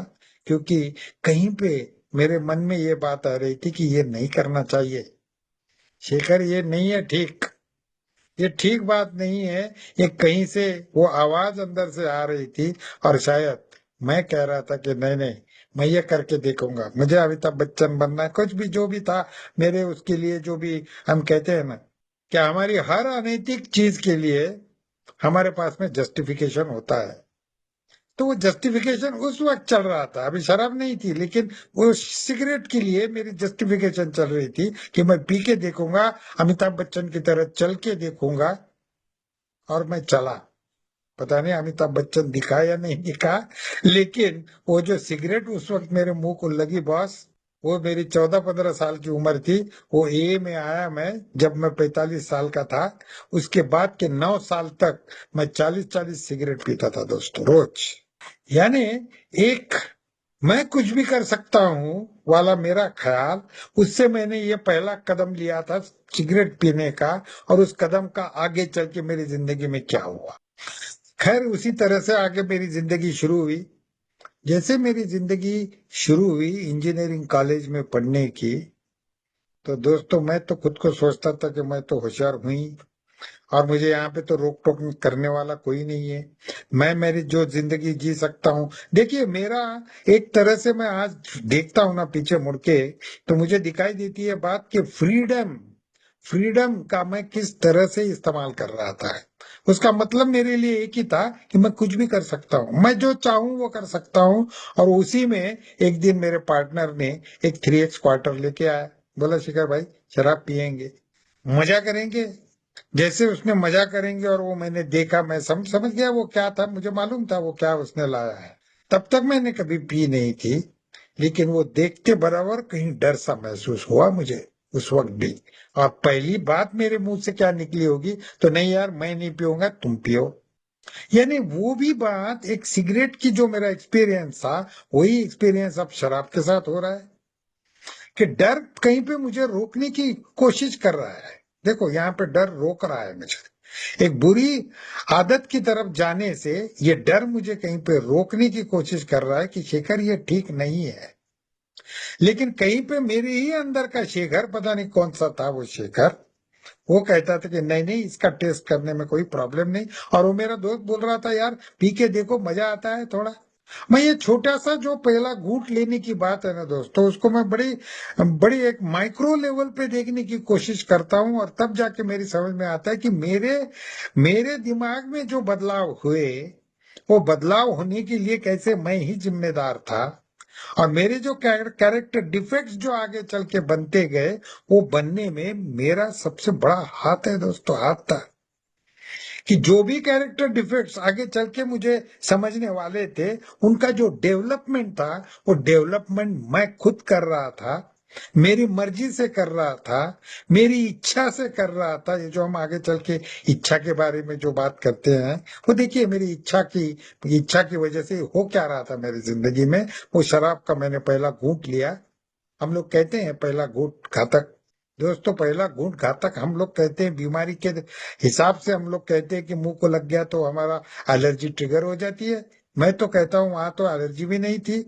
[SPEAKER 1] क्योंकि कहीं पे मेरे मन में ये बात आ रही थी कि ये नहीं करना चाहिए, शेखर, ये नहीं है ठीक, ये ठीक बात नहीं है। ये कहीं से वो आवाज अंदर से आ रही थी। और शायद मैं कह रहा था कि नहीं नहीं, मैं ये करके देखूंगा, मुझे अमिताभ बच्चन बनना है, कुछ भी जो भी था मेरे, उसके लिए जो भी हम कहते हैं ना, कि हमारी हर अनैतिक चीज के लिए हमारे पास में जस्टिफिकेशन होता है। तो वो जस्टिफिकेशन उस वक्त चल रहा था, अभी शराब नहीं थी, लेकिन वो सिगरेट के लिए मेरी जस्टिफिकेशन चल रही थी कि मैं पी के देखूंगा, अमिताभ बच्चन की तरह चल के देखूंगा। और मैं चला। पता नहीं अमिताभ बच्चन दिखा या नहीं दिखा, लेकिन वो जो सिगरेट उस वक्त मेरे मुंह को लगी बॉस, वो मेरी 14-15 साल की उम्र थी। वो ए में आया मैं जब मैं 45 साल का था। उसके बाद के 9 साल तक मैं 40-40 सिगरेट पीता था दोस्तों, रोज। यानी एक मैं कुछ भी कर सकता हूँ वाला मेरा ख्याल, उससे मैंने ये पहला कदम लिया था सिगरेट पीने का। और उस कदम का आगे चल के मेरी जिंदगी में क्या हुआ, खैर उसी तरह से आगे मेरी जिंदगी शुरू हुई। जैसे मेरी जिंदगी शुरू हुई इंजीनियरिंग कॉलेज में पढ़ने की, तो दोस्तों मैं तो खुद को सोचता था कि मैं तो होशियार हुई, और मुझे यहाँ पे तो रोक टोक करने वाला कोई नहीं है। मैं मेरी जो जिंदगी जी सकता हूँ। देखिए, मेरा एक तरह से मैं आज देखता हूँ ना पीछे मुड़ के, तो मुझे दिखाई देती है बात कि फ्रीडम, फ्रीडम का मैं किस तरह से इस्तेमाल कर रहा था। उसका मतलब मेरे लिए एक ही था कि मैं कुछ भी कर सकता हूँ, मैं जो चाहूं वो कर सकता हूँ। और उसी में एक दिन मेरे पार्टनर ने एक 3x क्वार्टर लेके आया, बोला शिखर भाई शराब पियेंगे, मजा करेंगे। जैसे उसने मजा करेंगे और वो मैंने देखा, मैं समझ गया वो क्या था, मुझे मालूम था वो क्या उसने लाया है। तब तक मैंने कभी पी नहीं थी, लेकिन वो देखते बराबर कहीं डर सा महसूस हुआ मुझे उस वक्त भी। और पहली बात मेरे मुंह से क्या निकली होगी, तो नहीं यार मैं नहीं पीऊंगा, तुम पियो। यानी वो भी बात, एक सिगरेट की जो मेरा एक्सपीरियंस था, वही एक्सपीरियंस अब शराब के साथ हो रहा है कि डर कहीं पे मुझे रोकने की कोशिश कर रहा है। देखो यहाँ पे डर रोक रहा है मुझे, एक बुरी आदत की तरफ जाने से ये डर मुझे कहीं पे रोकने की कोशिश कर रहा है कि शेखर ये ठीक नहीं है। लेकिन कहीं पे मेरे ही अंदर का शेखर, पता नहीं कौन सा था वो शेखर, वो कहता था कि नहीं नहीं इसका टेस्ट करने में कोई प्रॉब्लम नहीं। और वो मेरा दोस्त बोल रहा था यार पी के देखो मजा आता है थोड़ा। मैं ये छोटा सा जो पहला घूंट लेने की बात है ना दोस्तों, उसको मैं बड़ी बड़ी एक माइक्रो लेवल पे देखने की कोशिश करता हूँ, और तब जाके मेरी समझ में आता है कि मेरे मेरे दिमाग में जो बदलाव हुए, वो बदलाव होने के लिए कैसे मैं ही जिम्मेदार था। और मेरे जो कैरेक्टर डिफेक्ट्स जो आगे चल के बनते गए, वो बनने में मेरा सबसे बड़ा हाथ है दोस्तों, हाथ था। कि जो भी कैरेक्टर डिफेक्ट्स आगे चल के मुझे समझने वाले थे, उनका जो डेवलपमेंट था, वो डेवलपमेंट मैं खुद कर रहा था, मेरी मर्जी से कर रहा था, मेरी इच्छा से कर रहा था। ये जो हम आगे चल के इच्छा के बारे में जो बात करते हैं, वो देखिए मेरी इच्छा की वजह से हो क्या रहा था मेरी जिंदगी में। वो शराब का मैंने पहला घूंट लिया। हम लोग कहते हैं पहला घूंट घातक, दोस्तों पहला घूंट घातक हम लोग कहते हैं, बीमारी के हिसाब से हम लोग कहते हैं कि मुंह को लग गया तो हमारा एलर्जी ट्रिगर हो जाती है। मैं तो कहता हूँ वहां तो एलर्जी भी नहीं थी,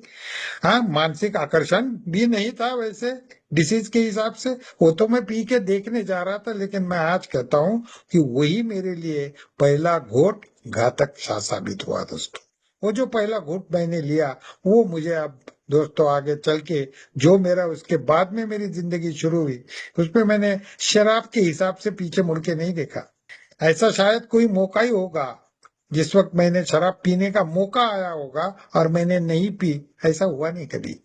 [SPEAKER 1] हाँ मानसिक आकर्षण भी नहीं था वैसे डिसीज के हिसाब से। वो तो मैं पी के देखने जा रहा था, लेकिन मैं आज कहता हूँ कि वही मेरे लिए पहला घोट घातक सा साबित हुआ दोस्तों। वो जो पहला घूंट मैंने लिया, वो मुझे अब दोस्तों आगे चल के जो मेरा उसके बाद में मेरी जिंदगी शुरू हुई, उसमें मैंने शराब के हिसाब से पीछे मुड़ के नहीं देखा। ऐसा शायद कोई मौका ही होगा जिस वक्त मैंने शराब पीने का मौका आया होगा और मैंने नहीं पी, ऐसा हुआ नहीं कभी।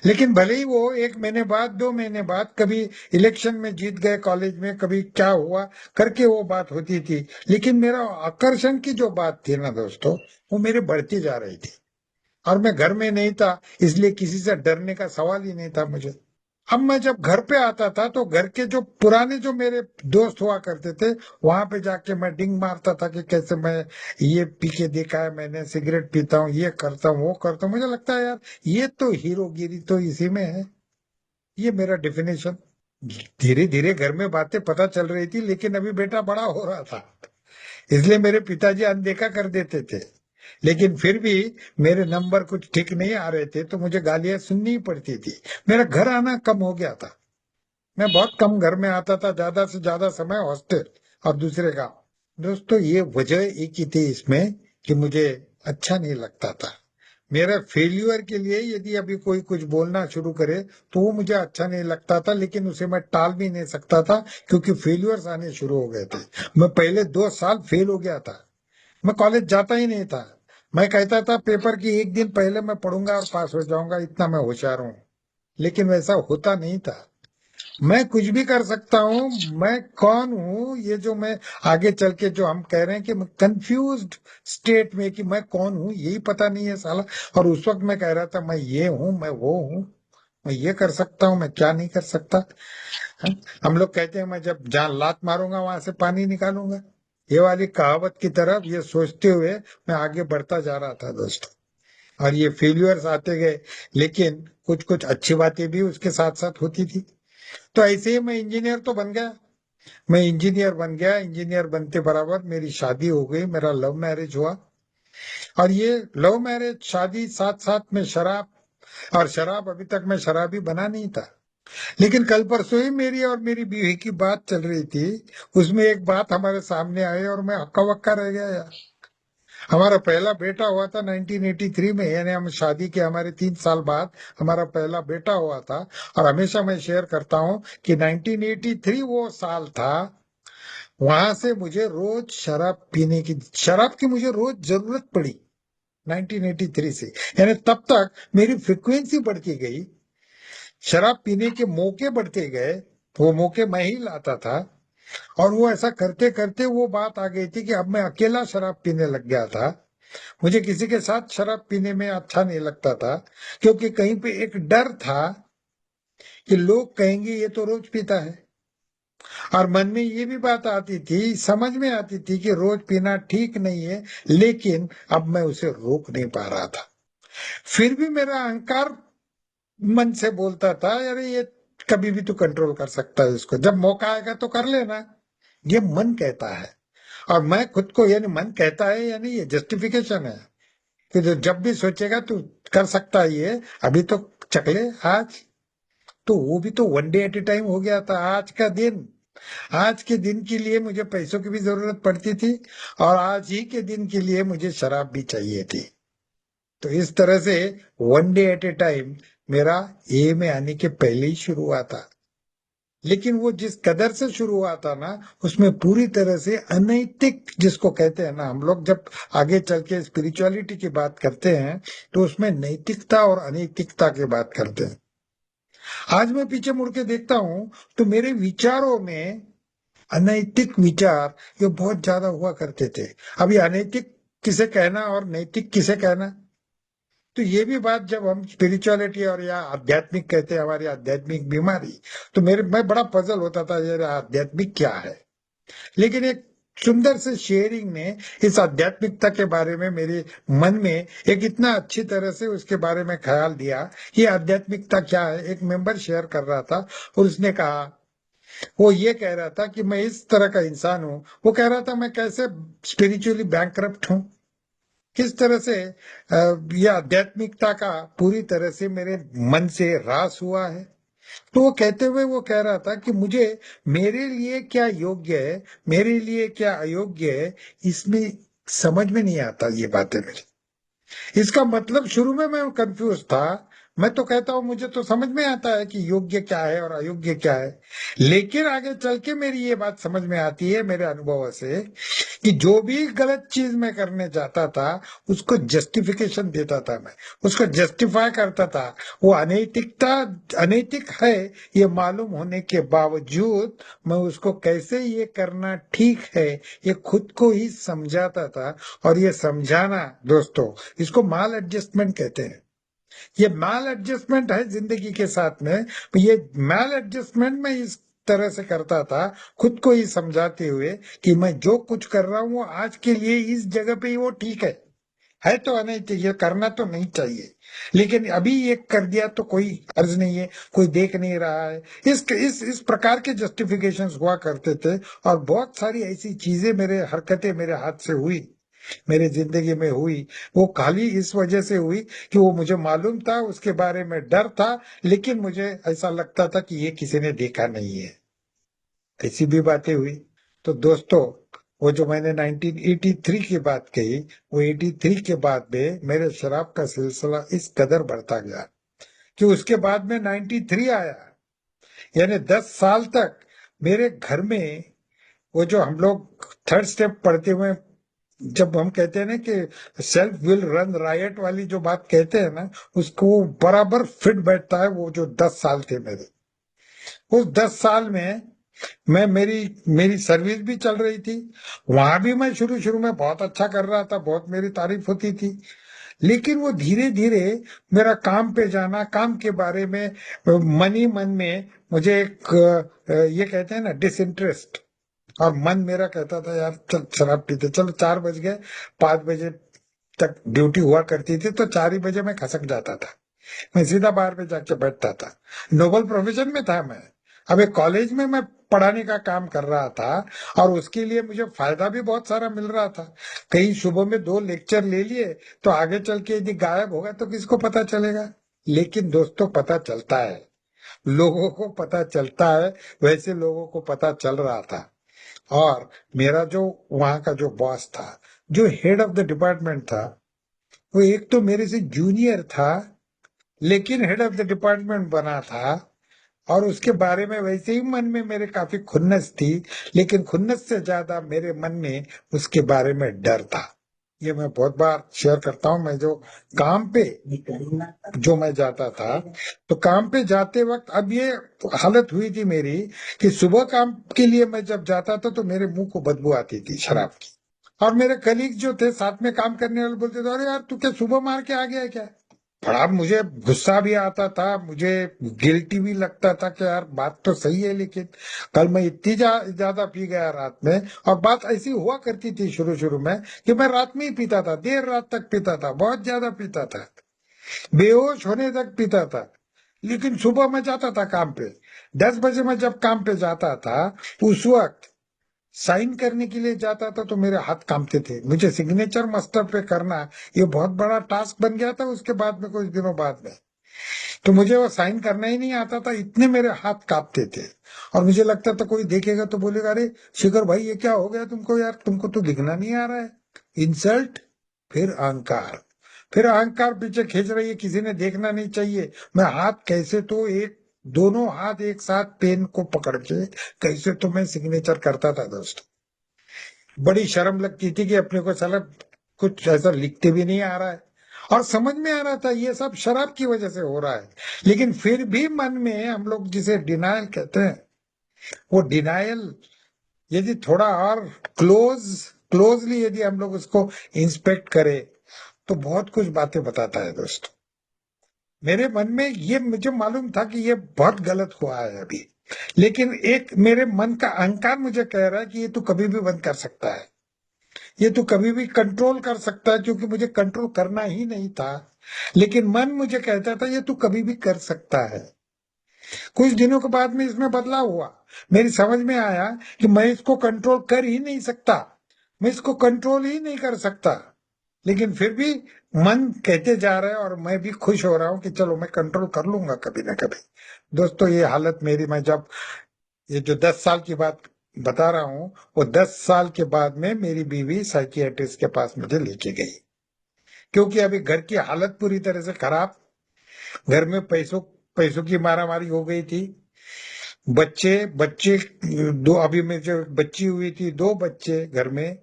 [SPEAKER 1] लेकिन भले ही वो 1 महीने बाद 2 महीने बाद कभी इलेक्शन में जीत गए कॉलेज में, कभी क्या हुआ करके वो बात होती थी, लेकिन मेरा आकर्षण की जो बात थी ना दोस्तों, वो मेरी बढ़ती जा रही थी। और मैं घर में नहीं था, इसलिए किसी से डरने का सवाल ही नहीं था मुझे। अब मैं जब घर पे आता था तो घर के जो पुराने जो मेरे दोस्त हुआ करते थे, वहां पे जाके मैं डिंग मारता था कि कैसे मैं ये पी के देखा है मैंने, सिगरेट पीता हूँ, ये करता हूँ वो करता हूँ। मुझे लगता है यार ये तो हीरोगिरी तो इसी में है, ये मेरा डेफिनेशन। धीरे धीरे घर में बातें पता चल रही थी, लेकिन अभी बेटा बड़ा हो रहा था, इसलिए मेरे पिताजी अनदेखा कर देते थे। लेकिन फिर भी मेरे नंबर कुछ ठीक नहीं आ रहे थे तो मुझे गालियां सुननी ही पड़ती थी। मेरा घर आना कम हो गया था, मैं बहुत कम घर में आता था, ज्यादा से ज्यादा समय हॉस्टल और दूसरे गांव। दोस्तों ये वजह एक ही थी इसमें कि मुझे अच्छा नहीं लगता था। मेरा फेल्यूर के लिए यदि अभी कोई कुछ बोलना शुरू करे तो वो मुझे अच्छा नहीं लगता था, लेकिन उसे मैं टाल भी नहीं सकता था क्योंकि फेल्यूर्स आने शुरू हो गए थे। मैं पहले 2 साल फेल हो गया था, मैं कॉलेज जाता ही नहीं था। मैं कहता था पेपर की एक दिन पहले मैं पढ़ूंगा और पास हो जाऊंगा, इतना मैं होशियार हूँ। लेकिन वैसा होता नहीं था। मैं कुछ भी कर सकता हूँ, मैं कौन हूँ ये जो मैं आगे चल के जो हम कह रहे हैं कि मैं कंफ्यूज्ड स्टेट में कि मैं कौन हूँ यही पता नहीं है साला। और उस वक्त मैं कह रहा था मैं ये हूँ, मैं वो हूँ, मैं ये कर सकता हूँ, मैं क्या नहीं कर सकता। हाँ? हम लोग कहते हैं मैं जब जहां लात मारूंगा वहां से पानी निकालूंगा, ये वाली कहावत की तरफ ये सोचते हुए मैं आगे बढ़ता जा रहा था दोस्तों। और ये फेल्यूर्स आते गए, लेकिन कुछ कुछ अच्छी बातें भी उसके साथ साथ होती थी। तो ऐसे ही मैं इंजीनियर तो बन गया, मैं इंजीनियर बन गया, इंजीनियर बनते बराबर मेरी शादी हो गई, मेरा लव मैरिज हुआ। और ये लव मैरिज शादी साथ साथ में शराब, और शराब अभी तक मैं शराबी बना नहीं था। लेकिन कल परसों ही मेरी और मेरी बीवी की बात चल रही थी, उसमें एक बात हमारे सामने आई और मैं हक्का बक्का रह गया यार। हमारा पहला बेटा हुआ था 1983 में, यानी हम शादी के हमारे 3 साल बाद हमारा पहला बेटा हुआ था। और हमेशा मैं शेयर करता हूं कि 1983 वो साल था वहां से मुझे रोज शराब की मुझे रोज जरूरत पड़ी 1983 से। यानी तब तक मेरी फ्रिक्वेंसी बढ़ती गई, शराब पीने के मौके बढ़ते गए, वो मौके मैं ही लाता था। और वो ऐसा करते करते वो बात आ गई थी कि अब मैं अकेला शराब पीने लग गया था। मुझे किसी के साथ शराब पीने में अच्छा नहीं लगता था, क्योंकि कहीं पे एक डर था कि लोग कहेंगे ये तो रोज पीता है। और मन में ये भी बात आती थी, समझ में आती थी कि रोज पीना ठीक नहीं है, लेकिन अब मैं उसे रोक नहीं पा रहा था। फिर भी मेरा अहंकार मन से बोलता था, अरे ये कभी भी तू कंट्रोल कर सकता है, इसको जब मौका आएगा तो कर लेना। ये मन कहता है। और मैं खुद को, यानी मन कहता है यानी ये जस्टिफिकेशन है कि जो जब भी सोचेगा तू कर सकता है ये, अभी तो चकले आज। तो वो भी तो one day at A time हो गया था। आज का दिन, आज के दिन के लिए मुझे पैसों की भी जरूरत पड़ती थी, और आज ही के दिन के लिए मुझे शराब भी चाहिए थी। तो इस तरह से one day at A time मेरा ए में आने के पहले ही शुरू हुआ था। लेकिन वो जिस कदर से शुरू हुआ था ना, उसमें पूरी तरह से अनैतिक, जिसको कहते हैं ना हम लोग, जब आगे चल के स्पिरिचुअलिटी की बात करते हैं तो उसमें नैतिकता और अनैतिकता की बात करते हैं। आज मैं पीछे मुड़ के देखता हूं तो मेरे विचारों में अनैतिक विचार ये बहुत ज्यादा हुआ करते थे। अभी अनैतिक किसे कहना और नैतिक किसे कहना, तो ये भी बात जब हम स्पिरिचुअलिटी और या आध्यात्मिक कहते हैं, हमारी आध्यात्मिक बीमारी, तो मैं बड़ा पजल होता था ये आध्यात्मिक क्या है। लेकिन एक सुंदर से शेयरिंग ने इस आध्यात्मिकता के बारे में मेरे मन में एक इतना अच्छी तरह से उसके बारे में ख्याल दिया। ये आध्यात्मिकता क्या है, एक मेंबर शेयर कर रहा था और उसने कहा, वो ये कह रहा था कि मैं इस तरह का इंसान हूं। वो कह रहा था मैं कैसे स्पिरिचुअली बैंकरप्ट हूं, किस तरह से यह आध्यात्मिकता का पूरी तरह से मेरे मन से ह्रास हुआ है। तो वो कहते हुए वो कह रहा था कि मुझे, मेरे लिए क्या योग्य है, मेरे लिए क्या अयोग्य है, इसमें समझ में नहीं आता ये बातें मेरी। इसका मतलब शुरू में मैं कंफ्यूज था। मैं तो कहता हूं मुझे तो समझ में आता है कि योग्य क्या है और अयोग्य क्या है। लेकिन आगे चल के मेरी ये बात समझ में आती है मेरे अनुभव से कि जो भी गलत चीज मैं करने जाता था, उसको जस्टिफिकेशन देता था मैं, उसको जस्टिफाई करता था। वो अनैतिकता अनैतिक है ये मालूम होने के बावजूद मैं उसको कैसे ये करना ठीक है ये खुद को ही समझाता था। और ये समझाना दोस्तों, इसको माल एडजस्टमेंट कहते हैं। ये माल एडजस्टमेंट है जिंदगी के साथ में। ये माल एडजस्टमेंट मैं इस तरह से करता था, खुद को ही समझाते हुए कि मैं जो कुछ कर रहा हूं वो आज के लिए इस जगह पे ही वो ठीक है तो अनैतिक, ये करना तो नहीं चाहिए, लेकिन अभी ये कर दिया तो कोई अर्ज नहीं है, कोई देख नहीं रहा है। इस प्रकार के जस्टिफिकेशंस हुआ करते थे। और बहुत सारी ऐसी चीजें, मेरे हरकतें मेरे हाथ से हुई, मेरी जिंदगी में हुई, वो खाली इस वजह से हुई कि वो मुझे मालूम था, उसके बारे में डर था, लेकिन मुझे ऐसा लगता था कि ये किसी ने देखा नहीं है। ऐसी भी बातें हुई। तो दोस्तों, वो जो मैंने 1983 की बात कही, वो 83 के बाद में मेरे शराब का सिलसिला इस कदर बढ़ता गया कि उसके बाद में 93 आया। यानी 10 साल तक मेरे घर में, वो जो हम लोग थर्ड स्टेप पढ़ते हुए, जब हम कहते हैं ना कि सेल्फ विल रन रायट वाली जो बात कहते हैं ना, उसको बराबर फिट बैठता है। वो जो 10 साल थे मेरे, उस 10 साल में मैं, मेरी मेरी सर्विस भी चल रही थी। वहां भी मैं शुरू शुरू में बहुत अच्छा कर रहा था, बहुत मेरी तारीफ होती थी। लेकिन वो धीरे धीरे मेरा काम पे जाना, काम के बारे में मन ही मन में मुझे एक ये कहते हैं ना डिसइंटरेस्ट। और मन मेरा कहता था यार चल शराब पीते, चलो 4 बज गए, 5 बजे तक ड्यूटी हुआ करती थी, तो 4 ही बजे मैं खसक जाता था, मैं सीधा बार पे जाके बैठता था। नोबल प्रोफेशन में था मैं। अब एक कॉलेज में मैं पढ़ाने का काम कर रहा था, और उसके लिए मुझे फायदा भी बहुत सारा मिल रहा था। कहीं सुबह में 2 लेक्चर ले लिए, तो आगे चल के यदि गायब होगा तो किसको पता चलेगा। लेकिन दोस्तों पता चलता है, लोगों को पता चलता है, वैसे लोगों को पता चल रहा था। और मेरा जो वहां का जो बॉस था, जो हेड ऑफ द डिपार्टमेंट था, वो एक तो मेरे से जूनियर था, लेकिन हेड ऑफ द डिपार्टमेंट बना था। और उसके बारे में वैसे ही मन में मेरे काफी खुन्नस थी, लेकिन खुन्नस से ज्यादा मेरे मन में उसके बारे में डर था। ये मैं बहुत बार शेयर करता हूँ। मैं जो काम पे जो मैं जाता था, तो काम पे जाते वक्त अब ये हालत हुई थी मेरी कि सुबह काम के लिए मैं जब जाता था तो मेरे मुंह को बदबू आती थी शराब की। और मेरे कलीग जो थे साथ में काम करने वाले बोलते थे, अरे यार तू क्या सुबह मार के आ गया है क्या। बड़ा मुझे गुस्सा भी आता था, मुझे गिल्टी भी लगता था कि यार बात तो सही है, लेकिन कल मैं इतनी ज्यादा पी गया रात में। और बात ऐसी हुआ करती थी शुरू शुरू में कि मैं रात में ही पीता था, देर रात तक पीता था, बहुत ज्यादा पीता था, बेहोश होने तक पीता था। लेकिन सुबह मैं जाता था काम पे, 10 बजे मैं जब काम पे जाता था, उस वक्त साइन करने के लिए जाता था तो मेरे हाथ कांपते थे। मुझे सिग्नेचर मास्टर पे करना ये बहुत बड़ा टास्क बन गया था उसके बाद में, कुछ दिनों बाद में। तो मुझे वो साइन करना ही नहीं आता था, इतने मेरे हाथ कांपते थे। और मुझे लगता था कोई देखेगा तो बोलेगा, अरे शिखर भाई ये क्या हो गया तुमको यार, तुमको तो लिखना नहीं आ रहा है। इंसल्ट, फिर अहंकार, फिर अहंकार पीछे खींच रही है, किसी ने देखना नहीं चाहिए। मैं हाथ कैसे तो एक दोनों हाथ एक साथ पेन को पकड़ के कैसे तो मैं सिग्नेचर करता था दोस्त। बड़ी शर्म लगती थी कि अपने को साला कुछ ऐसा लिखते भी नहीं आ रहा है। और समझ में आ रहा था ये सब शराब की वजह से हो रहा है, लेकिन फिर भी मन में हम लोग जिसे डिनायल कहते हैं, वो डिनायल यदि थोड़ा और क्लोजली यदि हम लोग उसको इंस्पेक्ट करें तो बहुत कुछ बातें बताता है दोस्त। मेरे मन में ये मुझे मालूम था कि ये बहुत गलत हुआ है अभी, लेकिन एक मेरे मन का अहंकार मुझे कह रहा है कि ये तू कभी भी बंद कर सकता है, ये तो कभी भी कंट्रोल कर सकता है, क्योंकि मुझे कंट्रोल करना ही नहीं था। लेकिन मन मुझे कहता था ये तू कभी भी कर सकता है। कुछ दिनों के बाद में इसमें बदलाव हुआ। मेरी समझ में आया कि मैं इसको कंट्रोल कर ही नहीं सकता, मैं इसको कंट्रोल ही नहीं कर सकता। लेकिन फिर भी मन कहते जा रहा है और मैं भी खुश हो रहा हूं कि चलो मैं कंट्रोल कर लूंगा कभी ना कभी। दोस्तों ये हालत मेरी, मैं जब ये जो 10 साल की बात बता रहा हूँ, वो 10 साल के बाद में मेरी बीवी साइकियाट्रिस्ट के पास मुझे लेके गई, क्योंकि अभी घर की हालत पूरी तरह से खराब। घर में पैसों पैसों की मारामारी हो गई थी। बच्चे बच्चे दो, अभी मुझे बच्ची हुई थी, 2 बच्चे घर में,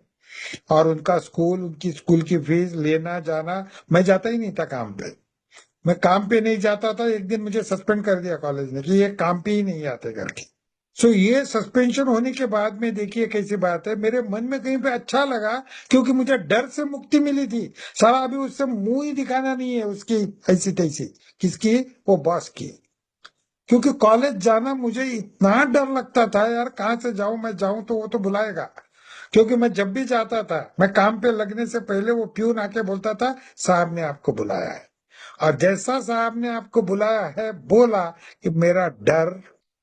[SPEAKER 1] और उनका स्कूल, उनकी स्कूल की फीस लेना जाना। मैं जाता ही नहीं था काम पे, मैं काम पे नहीं जाता था। एक दिन मुझे सस्पेंड कर दिया कॉलेज ने कि ये काम पे ही नहीं आते घर के। सो ये सस्पेंशन होने के बाद में देखिए कैसी बात है, मेरे मन में कहीं पे अच्छा लगा, क्योंकि मुझे डर से मुक्ति मिली थी। सारा अभी उससे मुंह ही दिखाना नहीं है उसकी ऐसी तैसी। किसकी? वो बॉस की। क्योंकि कॉलेज जाना मुझे इतना डर लगता था यार, कहाँ से जाऊं, मैं जाऊं तो वो तो बुलाएगा। क्योंकि मैं जब भी जाता था, मैं काम पे लगने से पहले वो प्यून आके बोलता था साहब ने आपको बुलाया है। और जैसा साहब ने आपको बुलाया है बोला कि मेरा डर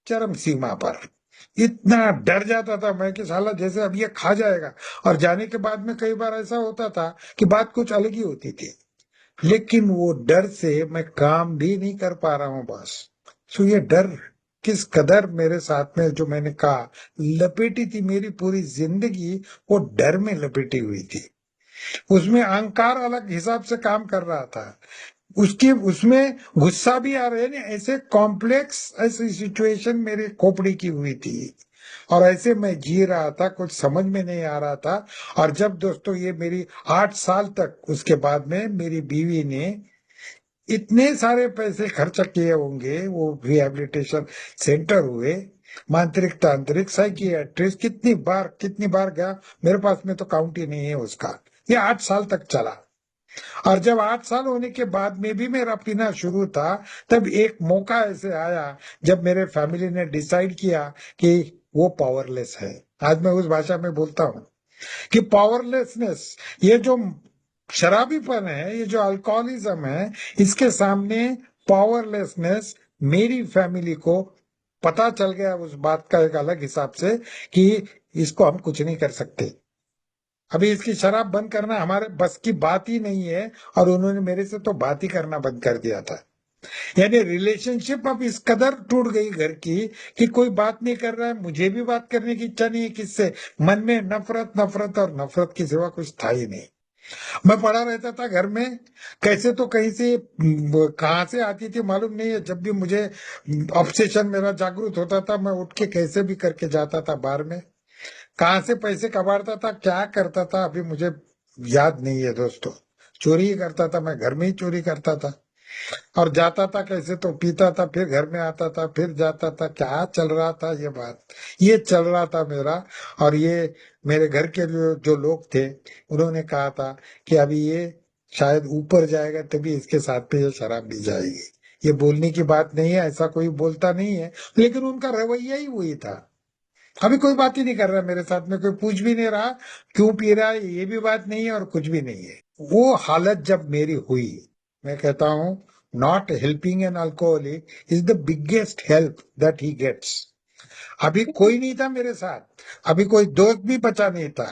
[SPEAKER 1] चरम सीमा पर, इतना डर जाता था मैं कि साला जैसे अब ये खा जाएगा। और जाने के बाद में कई बार ऐसा होता था कि बात कुछ अलग ही होती थी, लेकिन वो डर से मैं काम भी नहीं कर पा रहा हूं बस। सो ये डर किस कदर मेरे साथ में, जो मैंने कहा, लपेटी थी मेरी पूरी जिंदगी, वो डर में लपेटी हुई थी। उसमें अहंकार अलग हिसाब से काम कर रहा था, उसकी उसमें गुस्सा भी आ रहा है ना, ऐसे कॉम्प्लेक्स ऐसी सिचुएशन मेरी खोपड़ी की हुई थी। और ऐसे मैं जी रहा था, कुछ समझ में नहीं आ रहा था। और जब दोस्तों ये मेरी 8 साल तक, उसके बाद में मेरी बीवी ने इतने सारे पैसे खर्च किए होंगे, वो रिहैबिलिटेशन सेंटर हुए, मांत्रिक तांत्रिक साइकियाट्रिस्ट, कितनी बार गया, मेरे पास में तो काउंट ही नहीं है उसका। ये 8 साल तक चला। और जब 8 साल होने के बाद में भी मेरा पीना शुरू था, तब एक मौका ऐसे आया जब मेरे फैमिली ने डिसाइड किया कि वो पावरलेस है। आज मैं उस भाषा में बोलता हूँ कि पावरलेसनेस, ये जो शराबीपन है, ये जो अल्कोहलिज्म है, इसके सामने पावरलेसनेस, मेरी फैमिली को पता चल गया उस बात का एक अलग हिसाब से कि इसको हम कुछ नहीं कर सकते। अभी इसकी शराब बंद करना हमारे बस की बात ही नहीं है। और उन्होंने मेरे से तो बात ही करना बंद कर दिया था। यानी रिलेशनशिप अब इस कदर टूट गई घर की कि कोई बात नहीं कर रहा है, मुझे भी बात करने की इच्छा नहीं है किससे। मन में नफरत नफरत और नफरत के सिवा कुछ था ही नहीं। मैं पड़ा रहता था घर में, कैसे तो कहीं से कहाँ से आती थी मालूम नहीं है। जब भी मुझे ऑब्सेशन मेरा जागृत होता था, मैं उठ के कैसे भी करके जाता था बार में, कहाँ से पैसे कमाता था, क्या करता था, अभी मुझे याद नहीं है दोस्तों। चोरी ही करता था, मैं घर में ही चोरी करता था। और जाता था कैसे तो पीता था, फिर घर में आता था, फिर जाता था। क्या चल रहा था ये बात, ये चल रहा था मेरा। और ये मेरे घर के जो लोग थे, उन्होंने कहा था कि अभी ये शायद ऊपर जाएगा, तभी इसके साथ में ये शराब भी जाएगी। ये बोलने की बात नहीं है, ऐसा कोई बोलता नहीं है, लेकिन उनका रवैया ही वही था। अभी कोई बात ही नहीं कर रहा मेरे साथ में, कोई पूछ भी नहीं रहा क्यों पी रहा है, ये भी बात नहीं है और कुछ भी नहीं है। वो हालत जब मेरी हुई, मैं कहता हूं, not helping an alcoholic is the biggest help that he gets. अभी कोई नहीं था मेरे साथ, अभी कोई दोस्त भी बचा नहीं था,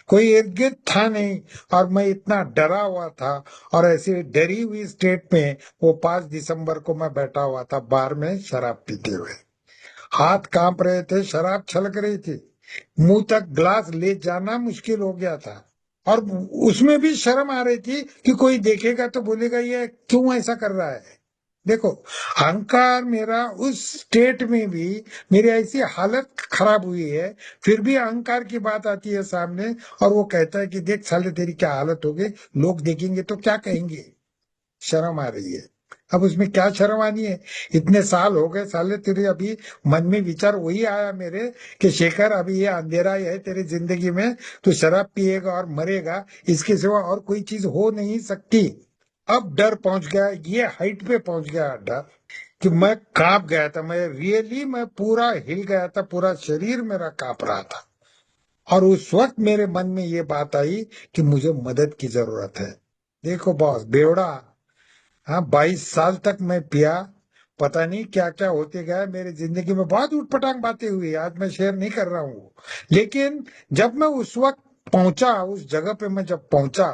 [SPEAKER 1] कोई इर्द गिर्द था नहीं। और मैं इतना डरा हुआ था, और ऐसी डरी हुई स्टेट में वो 5 दिसंबर को मैं बैठा हुआ था बार में शराब पीते हुए। हाथ कांप रहे थे, शराब छलक रही थी, मुंह तक ग्लास ले जाना मुश्किल हो गया था। और उसमें भी शर्म आ रही थी कि कोई देखेगा तो बोलेगा ये क्यों ऐसा कर रहा है। देखो, अहंकार मेरा उस स्टेट में भी, मेरी ऐसी हालत खराब हुई है, फिर भी अहंकार की बात आती है सामने, और वो कहता है कि देख साले तेरी क्या हालत हो गई, लोग देखेंगे तो क्या कहेंगे। शर्म आ रही है। अब उसमें क्या शर्म आनी है, इतने साल हो गए साले, तेरे अभी मन में विचार वही आया मेरे कि शेखर अभी ये अंधेरा ही है तेरी जिंदगी में, तू शराब पिएगा और मरेगा, इसके सिवा और कोई चीज हो नहीं सकती। अब डर पहुंच गया, ये हाइट पे पहुंच गया डर कि मैं कांप गया था, मैं रियली मैं पूरा हिल गया था, पूरा शरीर मेरा कांप रहा था। और उस वक्त मेरे मन में ये बात आई कि मुझे मदद की जरूरत है। देखो बॉस बेवड़ा, हाँ 22 साल तक मैं पिया, पता नहीं क्या क्या होते गया मेरी जिंदगी में, बहुत उटपटांग बातें हुई, आज मैं शेयर नहीं कर रहा हूँ। लेकिन जब मैं उस वक्त पहुंचा, उस जगह पे मैं जब पहुंचा,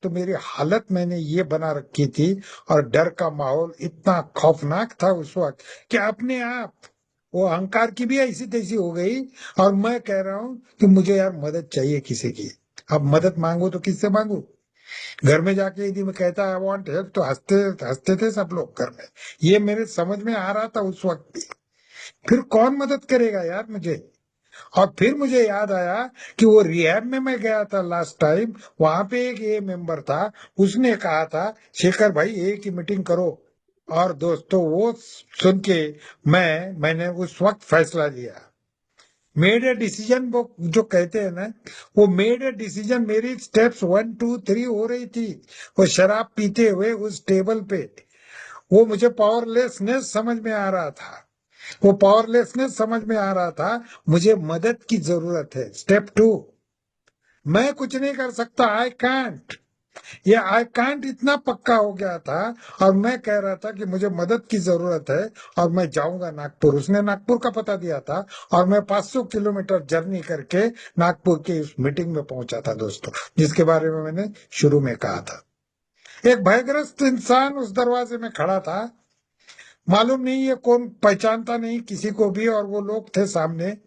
[SPEAKER 1] तो मेरी हालत मैंने ये बना रखी थी, और डर का माहौल इतना खौफनाक था उस वक्त कि अपने आप वो अहंकार की भी ऐसी तैसी हो गई। और मैं कह रहा हूं कि मुझे यार मदद चाहिए किसी की। अब मदद मांगू तो किससे मांगू? घर में जाके यदि मैं कहता आई वांट हेल्प, तो हंसते हंसते थे सब लोग घर में। ये मेरे समझ में आ रहा था उस वक्त भी। फिर कौन मदद करेगा यार मुझे? और फिर मुझे याद आया कि वो रिहैब में मैं गया था लास्ट टाइम, वहां पे एक ए मेंबर था, उसने कहा था शेखर भाई एक ही मीटिंग करो। और दोस्तों वो सुन के मैंने उस वक्त फैसला लिया, मेड ए डिसीजन। वो जो कहते हैं ना, वो मेड ए डिसीजन, मेरी स्टेप्स 1 2 3 हो रही थी, वो शराब पीते हुए उस टेबल पे। वो मुझे पावरलेसनेस समझ में आ रहा था, वो पावरलेसनेस समझ में आ रहा था, मुझे मदद की जरूरत है। स्टेप 2, मैं कुछ नहीं कर सकता, आई कांट, ये आई कांट इतना पक्का हो गया था। और मैं कह रहा था कि मुझे मदद की जरूरत है, और मैं जाऊंगा नागपुर। उसने नागपुर का पता दिया था, और मैं 500 किलोमीटर जर्नी करके नागपुर की उस मीटिंग में पहुंचा था दोस्तों, जिसके बारे में मैंने शुरू में कहा था। एक भयग्रस्त इंसान उस दरवाजे में खड़ा था, मालूम नहीं ये कौन, पहचानता नहीं किसी को भी, और वो लोग थे सामने,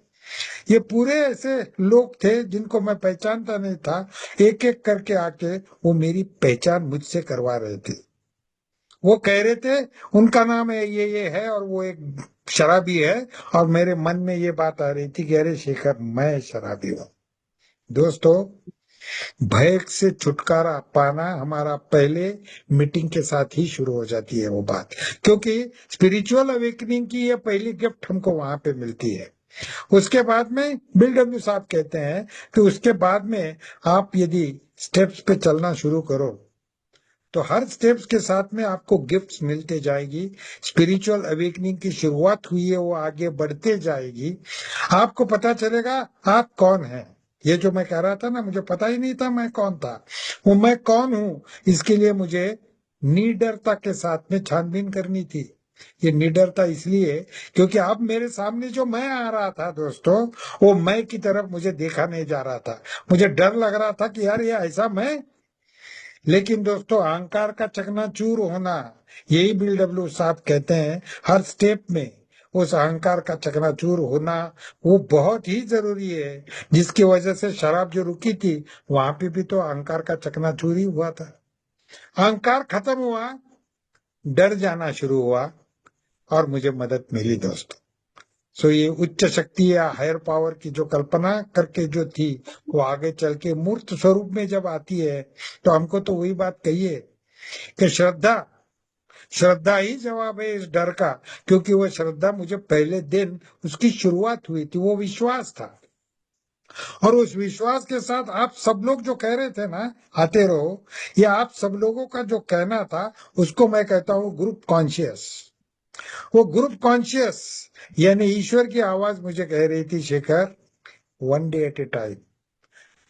[SPEAKER 1] ये पूरे ऐसे लोग थे जिनको मैं पहचानता नहीं था। एक एक करके आके वो मेरी पहचान मुझसे करवा रहे थे। वो कह रहे थे उनका नाम है ये है, और वो एक शराबी है। और मेरे मन में ये बात आ रही थी कि अरे शेखर मैं शराबी हूँ। दोस्तों, भय से छुटकारा पाना हमारा पहले मीटिंग के साथ ही शुरू हो जाती है वो बात, क्योंकि स्पिरिचुअल अवेकनिंग की ये पहली गिफ्ट हमको वहां पे मिलती है। उसके बाद में बिल डब्ल्यू साहब कहते हैं कि उसके बाद में आप यदि स्टेप्स पे चलना शुरू करो, तो हर स्टेप्स के साथ में आपको गिफ्ट्स मिलते जाएगी। स्पिरिचुअल अवेकनिंग की शुरुआत हुई है, वो आगे बढ़ते जाएगी। आपको पता चलेगा आप कौन हैं। ये जो मैं कह रहा था ना, मुझे पता ही नहीं था मैं कौन था, वो मैं कौन हूं, इसके लिए मुझे निडरता के साथ में छानबीन करनी थी। ये निडरता इसलिए क्योंकि अब मेरे सामने जो मैं आ रहा था दोस्तों, वो मैं की तरफ मुझे देखा नहीं जा रहा था। मुझे डर लग रहा था कि यार ये ऐसा मैं। लेकिन दोस्तों, अहंकार का चकनाचूर होना, यही बिल डब्ल्यू साहब कहते हैं, हर स्टेप में उस अहंकार का चकनाचूर होना वो बहुत ही जरूरी है, जिसकी वजह से शराब जो रुकी थी वहां पे भी तो अहंकार का चकनाचूर ही हुआ था। अहंकार खत्म हुआ, डर जाना शुरू हुआ, और मुझे मदद मिली दोस्तों। सो ये उच्च शक्ति या हायर पावर की जो कल्पना करके जो थी, वो आगे चल के मूर्त स्वरूप में जब आती है, तो हमको तो वही बात कहिए कि श्रद्धा, श्रद्धा ही जवाब है इस डर का। क्योंकि वो श्रद्धा मुझे पहले दिन उसकी शुरुआत हुई थी, वो विश्वास था। और उस विश्वास के साथ आप सब लोग जो कह रहे थे ना, आते रहो, या आप सब लोगों का जो कहना था, उसको मैं कहता हूँ ग्रुप कॉन्शियस। वो ग्रुप कॉन्शियस यानी ईश्वर की आवाज मुझे कह रही थी, Shekhar, one day at A time,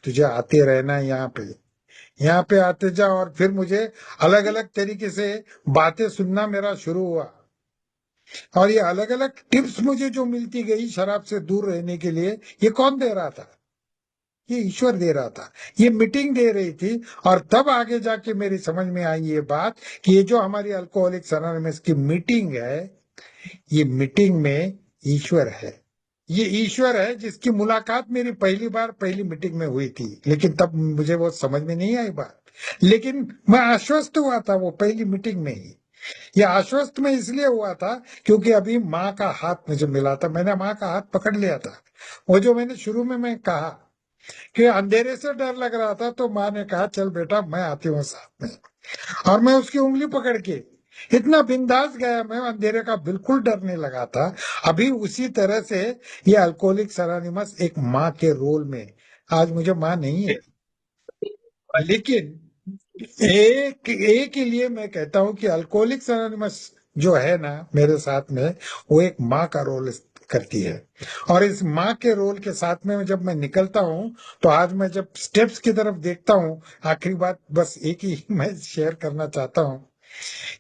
[SPEAKER 1] तुझे आते रहना है यहाँ पे आते जा। और फिर मुझे अलग अलग तरीके से बातें सुनना मेरा शुरू हुआ, और ये अलग अलग टिप्स मुझे जो मिलती गई शराब से दूर रहने के लिए, ये कौन दे रहा था? ये ईश्वर दे रहा था, ये मीटिंग दे रही थी। और तब आगे जाके मेरी समझ में आई ये बात कि ये जो हमारी अल्कोहलिक्स अनोनिमस की मीटिंग है, ये मीटिंग में ईश्वर है। ये ईश्वर है जिसकी मुलाकात मेरी पहली बार पहली मीटिंग में हुई थी, लेकिन तब मुझे वो समझ में नहीं आई बात। लेकिन मैं आश्वस्त हुआ था वो पहली मीटिंग में ही। ये आश्वस्त में इसलिए हुआ था क्योंकि अभी माँ का हाथ मुझे मिला था, मैंने माँ का हाथ पकड़ लिया था। वो जो मैंने शुरू में मैं कहा कि अंधेरे से डर लग रहा था, तो माँ ने कहा चल बेटा मैं आती हूँ साथ में। और मैं उसकी उंगली पकड़ के इतना बिंदास गया, मैं अंधेरे का बिल्कुल डर नहीं लगा था। अभी उसी तरह से ये अल्कोहलिक्स अनोनिमस एक माँ के रोल में, आज मुझे माँ नहीं है, लेकिन एक एक के लिए मैं कहता हूं कि अल्कोहलिक्स एनोनिमस जो है ना मेरे साथ में, वो एक माँ का रोल करती है। और इस माँ के रोल के साथ में जब मैं निकलता हूं, तो आज मैं जब स्टेप्स की तरफ देखता हूं, आखिरी बात बस एक ही मैं शेयर करना चाहता हूं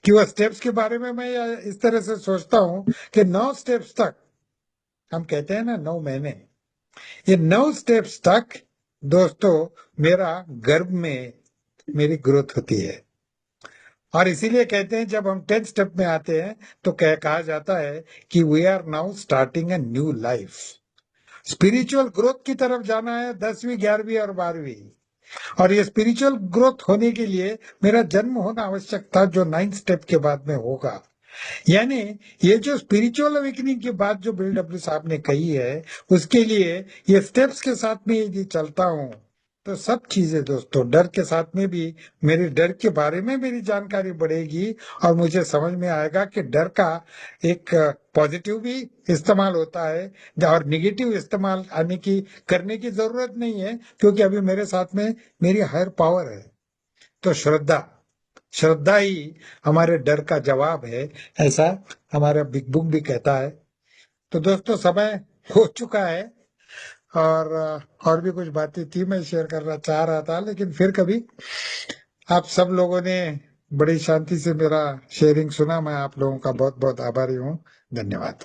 [SPEAKER 1] कि वो स्टेप्स के बारे में मैं इस तरह से सोचता हूं कि 9 स्टेप्स तक, हम कहते हैं ना 9 महीने, ये 9 स्टेप्स तक दोस्तों मेरा गर्भ में मेरी ग्रोथ होती है। और इसीलिए कहते हैं जब हम 10th स्टेप में आते हैं, तो कहा जाता है कि we are now starting a new life. Spiritual growth की तरफ जाना है, 10वीं 11वीं और 12वीं। और ये स्पिरिचुअल ग्रोथ होने के लिए मेरा जन्म होना आवश्यक था, जो 9th स्टेप के बाद में होगा। यानी ये जो स्पिरिचुअल अवेकनिंग की बात जो बिल डब्ल्यू साहब ने कही है, उसके लिए ये स्टेप्स के साथ में यदि चलता हूं, तो सब चीजें दोस्तों, डर के साथ में भी मेरे डर के बारे में मेरी जानकारी बढ़ेगी, और मुझे समझ में आएगा कि डर का एक पॉजिटिव भी इस्तेमाल होता है, और निगेटिव इस्तेमाल आने की करने की जरूरत नहीं है, क्योंकि अभी मेरे साथ में मेरी हायर पावर है। तो श्रद्धा, श्रद्धा ही हमारे डर का जवाब है, ऐसा हमारा बिग बुक भी कहता है। तो दोस्तों समय हो चुका है, और और भी कुछ बातें थी मैं शेयर करना चाह रहा था, लेकिन फिर कभी। आप सब लोगों ने बड़ी शांति से मेरा शेयरिंग सुना, मैं आप लोगों का बहुत बहुत आभारी हूँ। धन्यवाद।